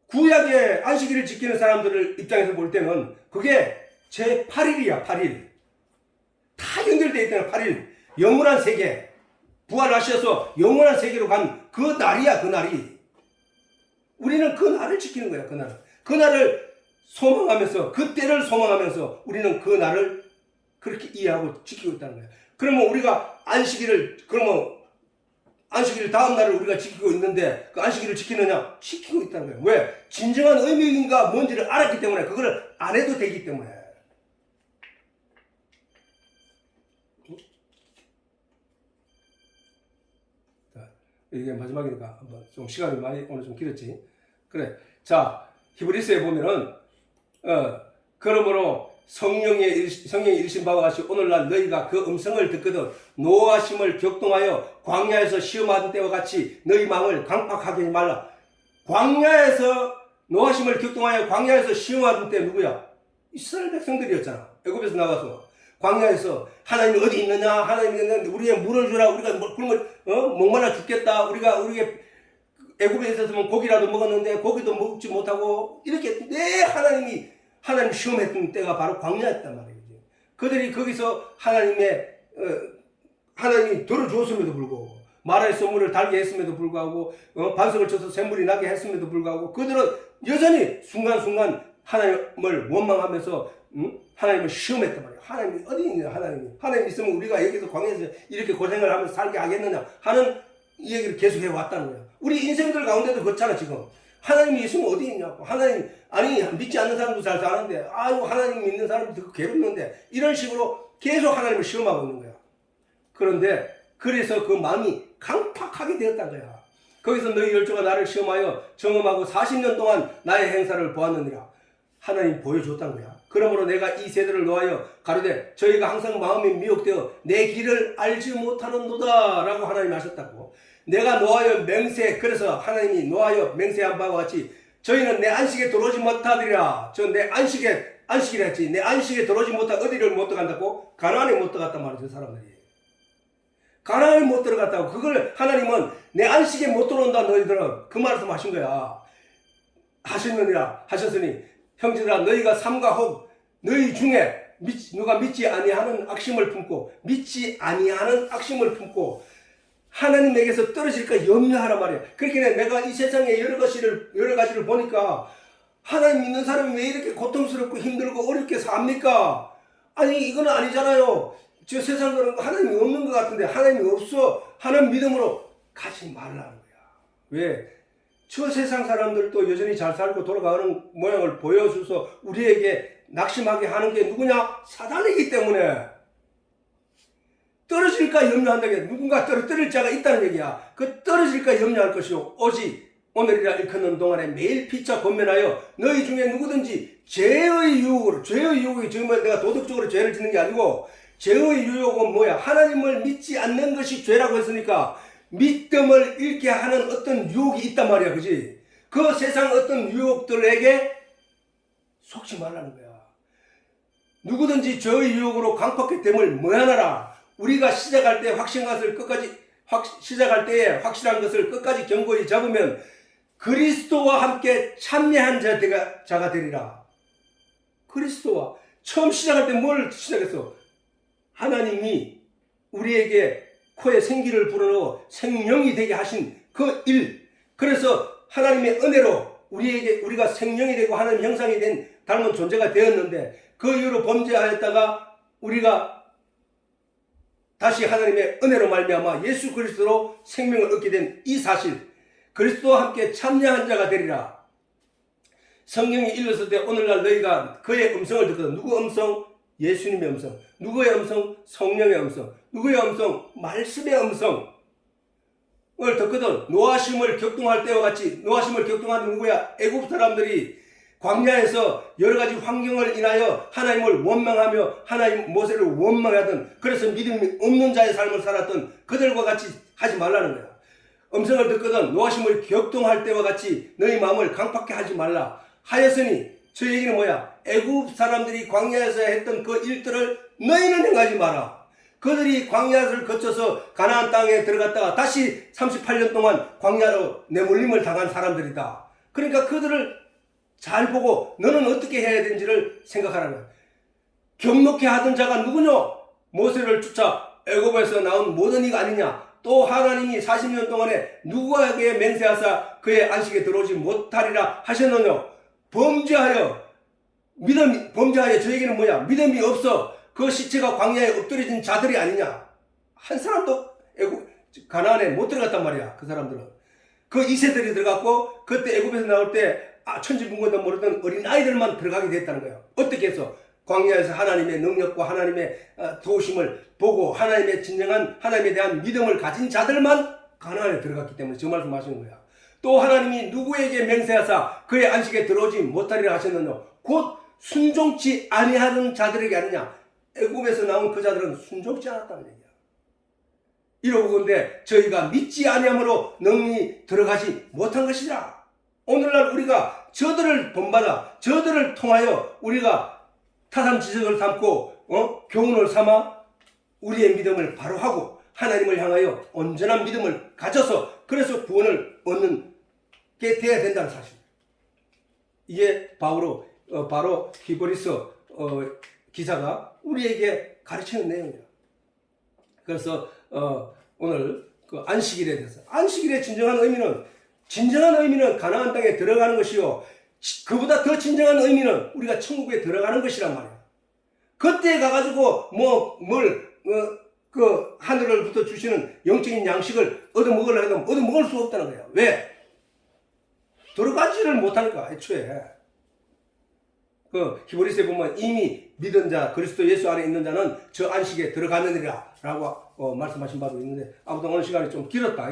구약의 안식일을 지키는 사람들을 입장에서 볼 때는 그게 제 8일이야, 8일. 다 연결되어 있다는 8일. 영원한 세계. 부활하셔서 영원한 세계로 간 그 날이야, 그 날이. 우리는 그 날을 지키는 거야, 그 날. 그 날을 소망하면서, 그 때를 소망하면서 우리는 그 날을 그렇게 이해하고 지키고 있다는 거야. 그러면 우리가 안식일 다음 날을 우리가 지키고 있는데 그 안식일을 지키느냐? 지키고 있다는 거예요. 왜? 진정한 의미가 뭔지를 알았기 때문에 그걸 안 해도 되기 때문에. 자, 이게 마지막이니까 한번 좀 시간이 많이 오늘 좀 길었지. 그래. 자, 히브리서에 보면은 그러므로 성령이 이르신 바와 같이 오늘날 너희가 그 음성을 듣거든 노하심을 격동하여 광야에서 시험하던 때와 같이 너희 마음을 강팍하게 하지 말라. 광야에서 노하심을 격동하여 광야에서 시험하던 때 누구야? 이스라엘 백성들이었잖아. 애굽에서 나와서 광야에서 하나님이 어디 있느냐? 하나님이 있는데 우리에게 물을 주라. 우리가 굶어 목말라 죽겠다. 우리게 애굽에 있었으면 고기라도 먹었는데 고기도 먹지 못하고 이렇게 내 하나님 시험했던 때가 바로 광야였단 말이에요. 그들이 거기서 하나님이 들어주었음에도 불구하고 마라의 선물을 달게 했음에도 불구하고 반석을 쳐서 샘물이 나게 했음에도 불구하고 그들은 여전히 순간순간 하나님을 원망하면서 하나님을 시험했단 말이에요. 하나님이 어디 있느냐? 하나님 있으면 우리가 여기서 광야에서 이렇게 고생을 하면서 살게 하겠느냐 하는 이 얘기를 계속 해왔다는 거예요. 우리 인생들 가운데도 그렇잖아. 지금 하나님이 있으면 어디 있냐고. 하나님, 아니, 믿지 않는 사람도 잘 사는데, 아유, 하나님 믿는 사람도 더 괴롭는데, 이런 식으로 계속 하나님을 시험하고 있는 거야. 그런데, 그래서 그 마음이 강팍하게 되었단 거야. 거기서 너희 열조가 나를 시험하여 정험하고 40년 동안 나의 행사를 보았느니라. 하나님 보여줬단 거야. 그러므로 내가 이 세대를 노하여 가로되 저희가 항상 마음이 미혹되어 내 길을 알지 못하는도다 라고 하나님 하셨다고. 내가 노하여 맹세, 그래서 하나님이 노하여 맹세한 바와 같이 저희는 내 안식에 들어오지 못하리라. 저 내 안식이라 했지. 내 안식에 들어오지 못하 어디를 못 들어간다고? 가나안에 못 들어갔단 말이죠, 사람들이. 가나안에 못 들어갔다고. 그걸 하나님은 내 안식에 못 들어온다 너희들은 그 말씀 하신 거야. 하셨느니라 하셨으니 형제들아 너희가 삼가 혹 너희 중에 누가 믿지 아니하는 악심을 품고 하나님에게서 떨어질까 염려하라 말이야. 그렇게 내가 이 세상에 여러 가지를 보니까 하나님 믿는 사람이 왜 이렇게 고통스럽고 힘들고 어렵게 삽니까? 아니 이건 아니잖아요. 저 세상은 하나님이 없는 것 같은데 하나님이 없어. 하나님 믿음으로 가지 말라는 거야. 왜? 저 세상 사람들도 여전히 잘 살고 돌아가는 모양을 보여줘서 우리에게 낙심하게 하는 게 누구냐? 사단이기 때문에 떨어질까 염려한다는 게 누군가 떨어뜨릴 자가 있다는 얘기야. 그 떨어질까 염려할 것이요 오직 오늘이라 일컫는 동안에 매일 피차 권면하여 너희 중에 누구든지 죄의 유혹이 지금 내가 도덕적으로 죄를 짓는 게 아니고 죄의 유혹은 뭐야? 하나님을 믿지 않는 것이 죄라고 했으니까 믿음을 잃게 하는 어떤 유혹이 있단 말이야. 그지? 그 세상 어떤 유혹들에게 속지 말라는 거야. 누구든지 저의 유혹으로 강팍하게 됨을 뭐하나라. 우리가 시작할 때 확실한 것을 끝까지 견고히 잡으면 그리스도와 함께 참여한 자가 되리라. 그리스도와 처음 시작할 때 뭘 시작했어? 하나님이 우리에게 코에 생기를 불어넣어 생명이 되게 하신 그 일. 그래서 하나님의 은혜로 우리가 생명이 되고 하나님 형상이 된 닮은 존재가 되었는데 그 이후로 범죄하였다가 우리가 다시 하나님의 은혜로 말미암아 예수 그리스도로 생명을 얻게 된 이 사실, 그리스도와 함께 참여한 자가 되리라. 성경이 읽었을 때 오늘날 너희가 그의 음성을 듣거든. 누구 음성? 예수님의 음성. 누구의 음성? 성령의 음성. 누구의 음성? 말씀의 음성을 듣거든. 노아심을 격동할 때와 같이, 노아심을 격동하는 누구야? 애굽 사람들이 광야에서 여러 가지 환경을 인하여 하나님을 원망하며 하나님 모세를 원망하던, 그래서 믿음이 없는 자의 삶을 살았던 그들과 같이 하지 말라는 거야. 음성을 듣거든 노아심을 격동할 때와 같이 너희 마음을 강팍하게 하지 말라 하였으니, 저 얘기는 뭐야? 애굽 사람들이 광야에서 했던 그 일들을 너희는 행하지 마라. 그들이 광야를 거쳐서 가나안 땅에 들어갔다가 다시 38년 동안 광야로 내몰림을 당한 사람들이다. 그러니까 그들을 잘 보고 너는 어떻게 해야 되는지를 생각하라는 거야. 경록해 하던 자가 누구냐? 모세를 쫓아 애굽에서 나온 모든 이가 아니냐? 또 하나님이 40년 동안에 누구에게 맹세하사 그의 안식에 들어오지 못하리라 하셨느냐? 범죄하여 저에게는 뭐야? 믿음이 없어 그 시체가 광야에 엎드려진 자들이 아니냐? 한 사람도 가나안에 못 들어갔단 말이야. 그 사람들은 그 2세들이 들어갔고, 그때 애굽에서 나올 때 천지분간도 모르던 어린아이들만 들어가게 됐다는 거예요. 어떻게 해서? 광야에서 하나님의 능력과 하나님의 도우심을 보고 하나님의 진정한 하나님에 대한 믿음을 가진 자들만 가나안에 들어갔기 때문에 저 말씀 하시는 거야. 또 하나님이 누구에게 맹세하사 그의 안식에 들어오지 못하리라 하셨느냐? 곧 순종치 아니하는 자들에게 아니냐? 애굽에서 나온 그 자들은 순종치 않았다는 얘기야. 이러고 근데 저희가 믿지 아니함으로 능히 들어가지 못한 것이라. 오늘날 우리가 저들을 본받아 저들을 통하여 우리가 타산지석을 삼고 교훈을 삼아 우리의 믿음을 바로 하고 하나님을 향하여 온전한 믿음을 가져서 그래서 구원을 얻는 게 되어야 된다는 사실. 이게 바로 히브리서 기자가 우리에게 가르치는 내용이야. 그래서 오늘 그 안식일에 대해서, 안식일의 진정한 의미는 가나안 땅에 들어가는 것이요, 그보다 더 진정한 의미는 우리가 천국에 들어가는 것이란 말이야. 그때 가가지고 그 하늘로부터 주시는 영적인 양식을 얻어먹으려 해도 얻어먹을 수 없다는 거야. 왜? 들어가지를 못하니까 애초에. 그 히브리서에 보면 이미 믿은 자 그리스도 예수 안에 있는 자는 저 안식에 들어가느니라 라고 말씀하신 바도 있는데, 아무튼 오늘 시간이 좀 길었다.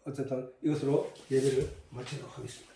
어쨌든 이것으로 예배를 마치도록 하겠습니다.